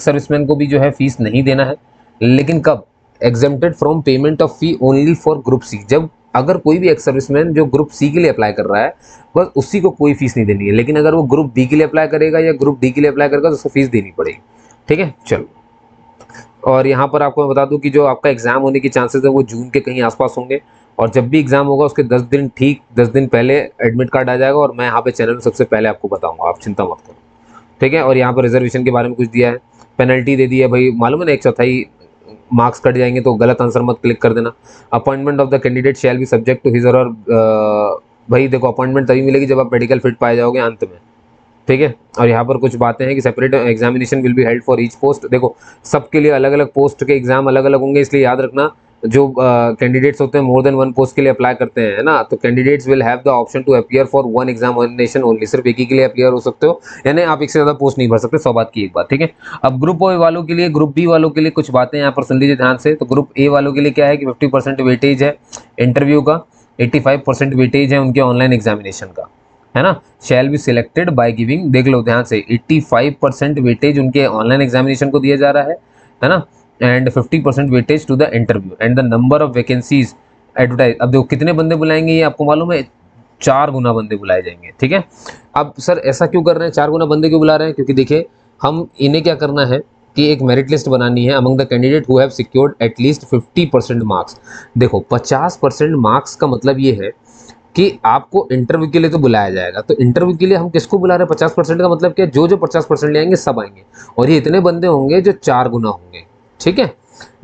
सर्विसमैन को भी जो है फीस नहीं देना है, लेकिन कब? Exempted from payment of fee only for group C. जब अगर कोई भी एक्स सर्विसमैन जो ग्रुप सी के लिए अप्लाई कर रहा है, बस उसी को कोई फीस नहीं देनी है। लेकिन अगर वो ग्रुप बी के लिए अप्लाई करेगा या ग्रुप डी के लिए अप्लाई करेगा तो उसको फीस देनी पड़ेगी, ठीक है। चलो, और यहाँ पर आपको मैं बता दूं कि जो आपका एग्जाम होने की चांसेस है वो जून के कहीं आसपास होंगे, और जब भी एग्जाम होगा उसके 10 दिन पहले एडमिट कार्ड आ जाएगा, और मैं यहाँ पे चैनल में सबसे पहले आपको बताऊंगा, आप चिंता मत करो, ठीक है। और यहाँ पर रिजर्वेशन के बारे में कुछ दिया है, पेनल्टी दे दी है भाई, मालूम है ना, 1/4 मार्क्स कट जाएंगे, तो गलत आंसर मत क्लिक कर देना। Appointment of the candidate shall be subject to his और भाई देखो, अपॉइंटमेंट तभी मिलेगी जब आप मेडिकल फिट पाए जाओगे अंत में, ठीक है। और यहाँ पर कुछ बातें हैं कि separate examination will be held for each post. देखो, सबके लिए अलग अलग पोस्ट के एग्जाम अलग अलग होंगे, इसलिए याद रखना, जो कैंडिडेट्स होते हैं मोर देन 1 पोस्ट के लिए अप्लाई करते हैं, है ना, तो candidates will have the option to appear for 1 examination only, सिर्फ एक ही के लिए अपीयर हो सकते हो, यानी आप एक से ज़्यादा पोस्ट नहीं भर सकते, 100 बात की एक बात, ठीक है। अब ग्रुप ए वालों के लिए, ग्रुप बी वालों के लिए कुछ बातें यहाँ पर सुन लीजिए ध्यान से। तो ग्रुप ए वालों के लिए क्या है कि 50% वेटेज है इंटरव्यू का, 85% वेटेज है उनके ऑनलाइन एग्जामिनेशन का, है ना। शैल बी सिलेक्टेड बाय गिविंग, देख लो ध्यान से, 85% वेटेज उनके ऑनलाइन एग्जामिनेशन को दिया जा रहा है ना, and 50% weightage to the interview, and the number of vacancies advertise. अब देखो कितने बंदे बुलाएंगे ये आपको मालूम है? 4 गुना बंदे बुलाए जाएंगे, ठीक है। अब सर ऐसा क्यों कर रहे हैं, 4 गुना बंदे क्यों बुला रहे हैं? क्योंकि देखिए, हम इन्हें क्या करना है कि एक मेरिट लिस्ट बनानी है among the candidate who have secured at least 50% marks. देखो 50% मार्क्स का मतलब ये है कि आपको इंटरव्यू के लिए तो बुलाया जाएगा, तो इंटरव्यू के लिए हम किसको बुला रहे हैं? 50% का मतलब क्या? जो 50% ले आएंगे सब आएंगे, और ये इतने बंदे होंगे जो 4 गुना होंगे, ठीक है।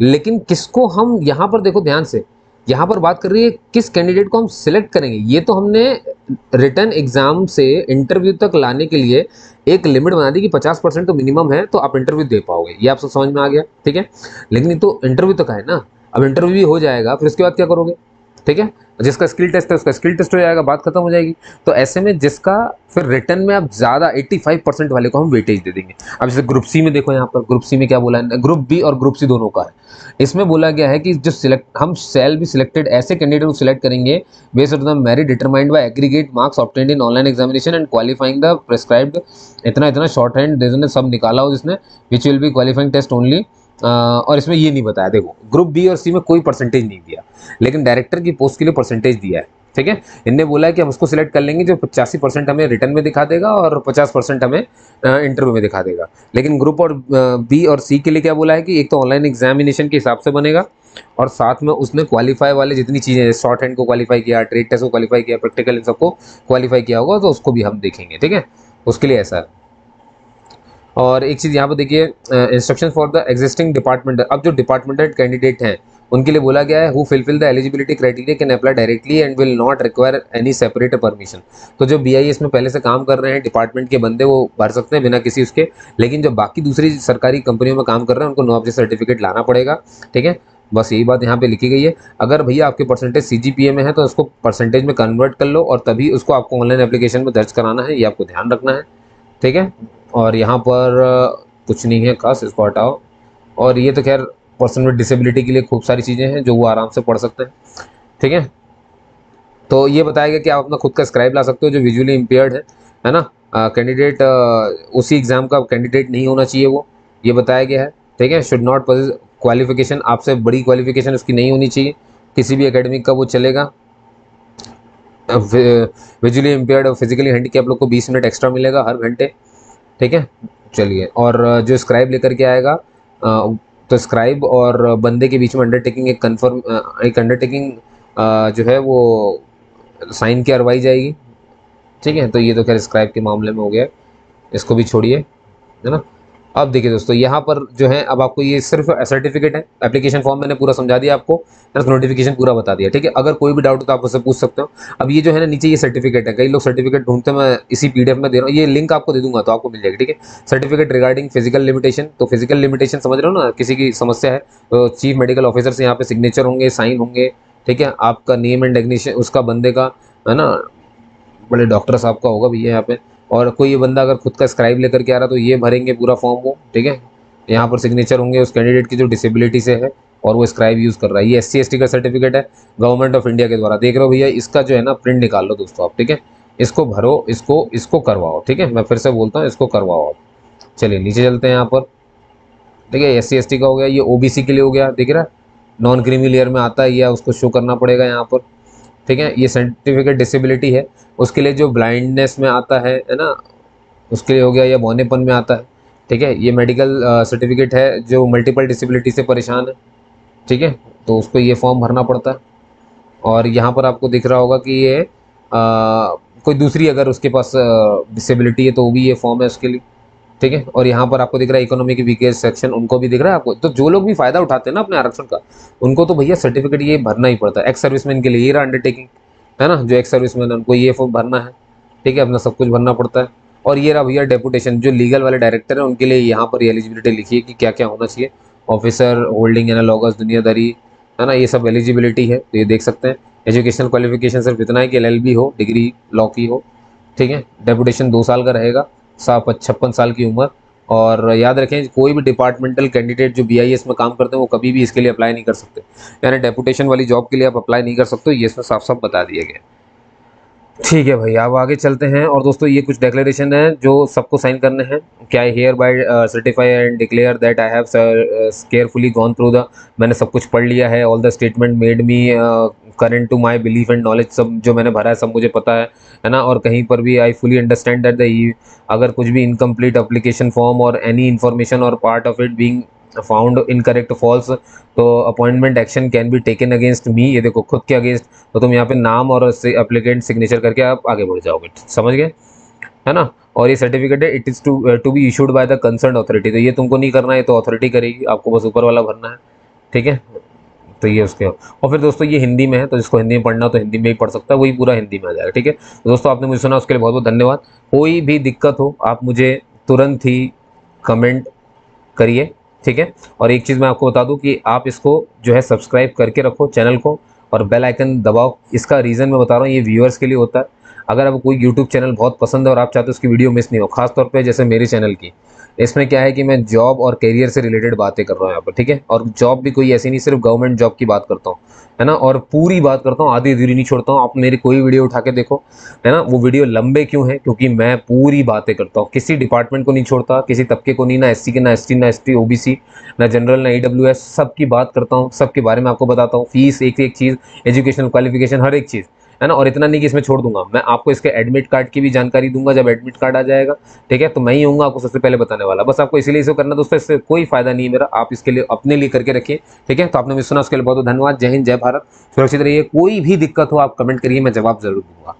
लेकिन किसको हम यहाँ पर देखो ध्यान से, यहाँ पर बात कर रही है किस कैंडिडेट को हम सिलेक्ट करेंगे। ये तो हमने रिटर्न एग्जाम से इंटरव्यू तक लाने के लिए एक लिमिट बना दी कि 50% तो मिनिमम है, तो आप इंटरव्यू दे पाओगे, ये आपसे समझ में आ गया, ठीक है। लेकिन ये तो इंटरव्यू तक है ना, अब इंटरव्यू भी हो जाएगा, फिर उसके बाद क्या करोगे, ठीक है। जिसका स्किल टेस्ट है उसका स्किल टेस्ट हो जाएगा, बात खत्म हो जाएगी। तो ऐसे में जिसका फिर रिटर्न में आप ज़्यादा 85% वाले को हम वेटेज दे देंगे। अब जैसे ग्रुप सी में देखो, यहाँ पर ग्रुप सी में क्या बोला है, ग्रुप बी और ग्रुप सी दोनों का है, इसमें बोला गया है कि जो सिलेक्ट, हम शैल बी सिलेक्टेड, ऐसे कैंडिडेट को सिलेक्ट करेंगे based on the merit determined by aggregate marks obtained in online examination and qualifying the prescribed, इतना इतना शॉर्ट हैंड ने सब निकाला हो जिसने, which will be qualifying test only और इसमें ये नहीं बताया, देखो ग्रुप बी और सी में कोई परसेंटेज नहीं दिया, लेकिन डायरेक्टर की पोस्ट के लिए परसेंटेज दिया है। ठीक है, इनने बोला है कि हम उसको सिलेक्ट कर लेंगे जो 85% हमें रिटर्न में दिखा देगा और 50% हमें इंटरव्यू में दिखा देगा। लेकिन ग्रुप और बी और सी के लिए क्या बोला है कि एक तो ऑनलाइन एग्जामिनेशन के हिसाब से बनेगा, और साथ में उसने क्वालिफाई वाले जितनी चीज़ें, शॉर्ट हैंड को क्वालिफाई किया, ट्रेड टेस्ट को क्वालिफाई किया, प्रैक्टिकल इन सबको क्वालिफाई किया होगा, तो उसको भी हम देखेंगे। ठीक है, उसके लिए ऐसा है। और एक चीज़ यहाँ पर देखिए, instruction for the existing department, अब जो डिपार्टमेंटल कैंडिडेट हैं उनके लिए बोला गया है, who fulfil the eligibility criteria can apply directly and will not require any separate permission. तो जो बीआईएस में पहले से काम कर रहे हैं डिपार्टमेंट के बंदे, वो भर सकते हैं बिना किसी उसके, लेकिन जो बाकी दूसरी सरकारी कंपनियों में काम कर रहे हैं उनको नो ऑब्जेक्ट सर्टिफिकेट लाना पड़ेगा। ठीक है, बस यही बात यहाँ पे लिखी गई है। अगर भैया आपके परसेंटेज सीजीपीए में है तो उसको परसेंटेज में कन्वर्ट कर लो, और तभी उसको आपको ऑनलाइन एप्लीकेशन में दर्ज कराना है, ये आपको ध्यान रखना है। ठीक है, और यहाँ पर कुछ नहीं है खास, इसको हटाओ। और ये तो खैर पर्सन विद डिसेबिलिटी के लिए खूब सारी चीज़ें हैं जो वो आराम से पढ़ सकते हैं। ठीक है, तो ये बताया गया कि आप अपना खुद का स्क्राइब ला सकते हो जो विजुअली इम्पेयर्ड है ना। कैंडिडेट उसी एग्ज़ाम का कैंडिडेट नहीं होना चाहिए वो, ये बताया गया है। ठीक है, शुड नॉट पोजेस क्वालिफिकेशन, आपसे बड़ी क्वालिफिकेशन उसकी नहीं होनी चाहिए, किसी भी एकेडमिक का वो चलेगा। विजुअली इम्पेयर्ड और फिजिकली हैंडीकैप लोग को 20 मिनट एक्स्ट्रा मिलेगा हर घंटे। ठीक है, चलिए। और जो स्क्राइब लेकर के आएगा, तो स्क्राइब और बंदे के बीच में अंडरटेकिंग एक अंडरटेकिंग जो है वो साइन करवाई जाएगी। ठीक है, तो ये तो खैर स्क्राइब के मामले में हो गया, इसको भी छोड़िए, है ना। अब देखिए दोस्तों, यहाँ पर जो है अब आपको ये सिर्फ सर्टिफिकेट है, एप्लीकेशन फॉर्म मैंने पूरा समझा दिया आपको, नोटिफिकेशन पूरा बता दिया। ठीक है, अगर कोई भी डाउट हो तो आप मुझसे पूछ सकते हो। अब ये जो है ना नीचे ये सर्टिफिकेट है, कई लोग सर्टिफिकेट ढूंढते हैं, मैं इसी पीडीएफ में दे रहा हूँ, ये लिंक आपको दे दूंगा तो आपको मिल जाएगी। ठीक है, सर्टिफिकेट रिगार्डिंग फिजिकल लिमिटेशन, तो फिजिकल लिमिटेशन समझ रहे हो ना, किसी की समस्या है तो चीफ मेडिकल ऑफिसर से यहाँ पे सिग्नेचर होंगे, साइन होंगे। ठीक है, आपका नेम एंड डेग्नेशन उसका बंदे का, है ना, बड़े डॉक्टर साहब का होगा भैया यहाँ पे। और कोई ये बंदा अगर खुद का स्क्राइब लेकर के आ रहा तो ये भरेंगे पूरा फॉर्म वो। ठीक है, यहाँ पर सिग्नेचर होंगे उस कैंडिडेट की जो डिसेबिलिटी से है और वो स्क्राइब यूज़ कर रहा है। ये SC/ST का सर्टिफिकेट है गवर्नमेंट ऑफ इंडिया के द्वारा, देख रहे हो भैया, इसका जो है ना प्रिंट निकाल लो दोस्तों आप। ठीक है, इसको भरो, इसको करवाओ। ठीक है, मैं फिर से बोलता हूँ, इसको करवाओ आप। चलिए नीचे चलते हैं यहाँ पर। ठीक है, SC/ST का हो गया, ये OBC के लिए हो गया, दिख रहा है, नॉन क्रीमी लेयर में आता है, या उसको शो करना पड़ेगा यहाँ पर। ठीक है, ये सर्टिफिकेट डिसेबिलिटी है, उसके लिए जो ब्लाइंडनेस में आता है ना, उसके लिए हो गया, या बौनेपन में आता है। ठीक है, ये मेडिकल सर्टिफिकेट है जो मल्टीपल डिसेबिलिटी से परेशान है। ठीक है, तो उसको ये फॉर्म भरना पड़ता है। और यहाँ पर आपको दिख रहा होगा कि ये कोई दूसरी अगर उसके पास डिसेबिलिटी है तो वो भी ये फॉर्म है उसके लिए। ठीक है, और यहाँ पर आपको दिख रहा है इकोनॉमिक वीकेस्ट सेक्शन, उनको भी दिख रहा है आपको। तो जो लोग भी फायदा उठाते हैं ना अपने आरक्षण का, उनको तो भैया सर्टिफिकेट ये भरना ही पड़ता है। एक्स सर्विसमैन के लिए ये रहा अंडरटेकिंग, है ना, जो एक्स सर्विसमैन है उनको ये फॉर्म भरना है। ठीक है, अपना सब कुछ भरना पड़ता है। और ये रहा भैया डेपुटेशन, जो लीगल वाले डायरेक्टर हैं उनके लिए यहाँ पर एलिजिबिलिटी लिखी है कि क्या क्या होना चाहिए। ऑफिसर होल्डिंग एनालॉगस दुनियादारी, है ना, ये सब एलिजिबिलिटी है, तो ये देख सकते हैं। एजुकेशनल क्वालिफिकेशन सिर्फ इतना है कि LLB हो, डिग्री लॉ की हो। ठीक है, डेपुटेशन 2 साल का रहेगा, 56 साल की उम्र। और याद रखें, कोई भी डिपार्टमेंटल कैंडिडेट जो BIS में काम करते हैं वो कभी भी इसके लिए अप्लाई नहीं कर सकते, यानी डेपुटेशन वाली जॉब के लिए आप अप्लाई नहीं कर सकते, ये इसमें साफ साफ बता दिया गया। ठीक है भाई, अब आगे चलते हैं। और दोस्तों ये कुछ डिक्लेरेशन है जो सबको साइन करने हैं। क्या hereby certify and declare that I have carefully gone through the, मैंने सब कुछ पढ़ लिया है, all the statement made me current to my belief and knowledge, सब जो मैंने भरा है सब मुझे पता है ना। और कहीं पर भी I fully understand that the, अगर कुछ भी इनकम्प्लीट एप्लीकेशन फॉर्म और एनी इन्फॉर्मेशन और part of it being found incorrect false, तो appointment action can be taken against me, ये देखो खुद के अगेंस्ट, तो तुम यहाँ पे नाम और एप्लीकेंट सिग्नेचर करके आप आगे बढ़ जाओगे, समझ गए, है ना। और ये सर्टिफिकेट है, it is to be issued by the concern authority, तो ये तुमको नहीं करना है, तो अथॉरिटी करेगी, आपको बस ऊपर वाला भरना है। ठीक है, तो ये उसके। और फिर दोस्तों ये हिंदी में है, तो जिसको हिंदी में पढ़ना हो तो हिंदी में ही पढ़ सकता है, वही पूरा हिंदी में आ जाएगा। ठीक है, तो दोस्तों आपने मुझे सुना उसके लिए बहुत बहुत धन्यवाद। कोई भी दिक्कत हो आप मुझे तुरंत ही कमेंट करिए। ठीक है, और एक चीज़ मैं आपको बता दूं कि आप इसको जो है सब्सक्राइब करके रखो चैनल को, और बेल आइकन दबाओ। इसका रीज़न मैं बता रहा हूँ, ये व्यूअर्स के लिए होता है। अगर आपको कोई यूट्यूब चैनल बहुत पसंद है और आप चाहते हो उसकी वीडियो मिस नहीं हो, खासतौर पे जैसे मेरे चैनल की, इसमें क्या है कि मैं जॉब और करियर से रिलेटेड बातें कर रहा हूँ यहाँ पर, ठीक है। और जॉब भी कोई ऐसी नहीं, सिर्फ गवर्नमेंट जॉब की बात करता हूँ, है ना, और पूरी बात करता हूँ, आधी अधूरी नहीं छोड़ता हूँ। आप मेरी कोई वीडियो उठा के देखो, है ना, वो वीडियो लंबे क्यों है, क्योंकि मैं पूरी बातें करता हूँ, किसी डिपार्टमेंट को नहीं छोड़ता, किसी तबके को नहीं, ना एससी के, ना एसटी, ना एसटी, ओबीसी, ना जनरल, ना ईडब्ल्यूएस, सबकी बात करता हूँ, सबके बारे में आपको बताता हूँ, फीस, एक एक चीज़, एजुकेशनल क्वालिफिकेशन, हर एक चीज़, है ना। और इतना नहीं कि इसमें छोड़ दूंगा, मैं आपको इसके एडमिट कार्ड की भी जानकारी दूंगा जब एडमिट कार्ड आ जाएगा, ठीक है। तो मैं ही हूँ आपको सबसे पहले बताने वाला, बस आपको इसीलिए इसको करना, दोस्तों इससे कोई फायदा नहीं है मेरा, आप इसके लिए अपने लिए करके रखिए, ठीक है। तो आपने मुझे सुना उसके लिए बहुत बहुत धन्यवाद। जय हिंद, जय भारत, सुरक्षित रहिए। कोई भी दिक्कत हो आप कमेंट करिए, मैं जवाब जरूर दूंगा।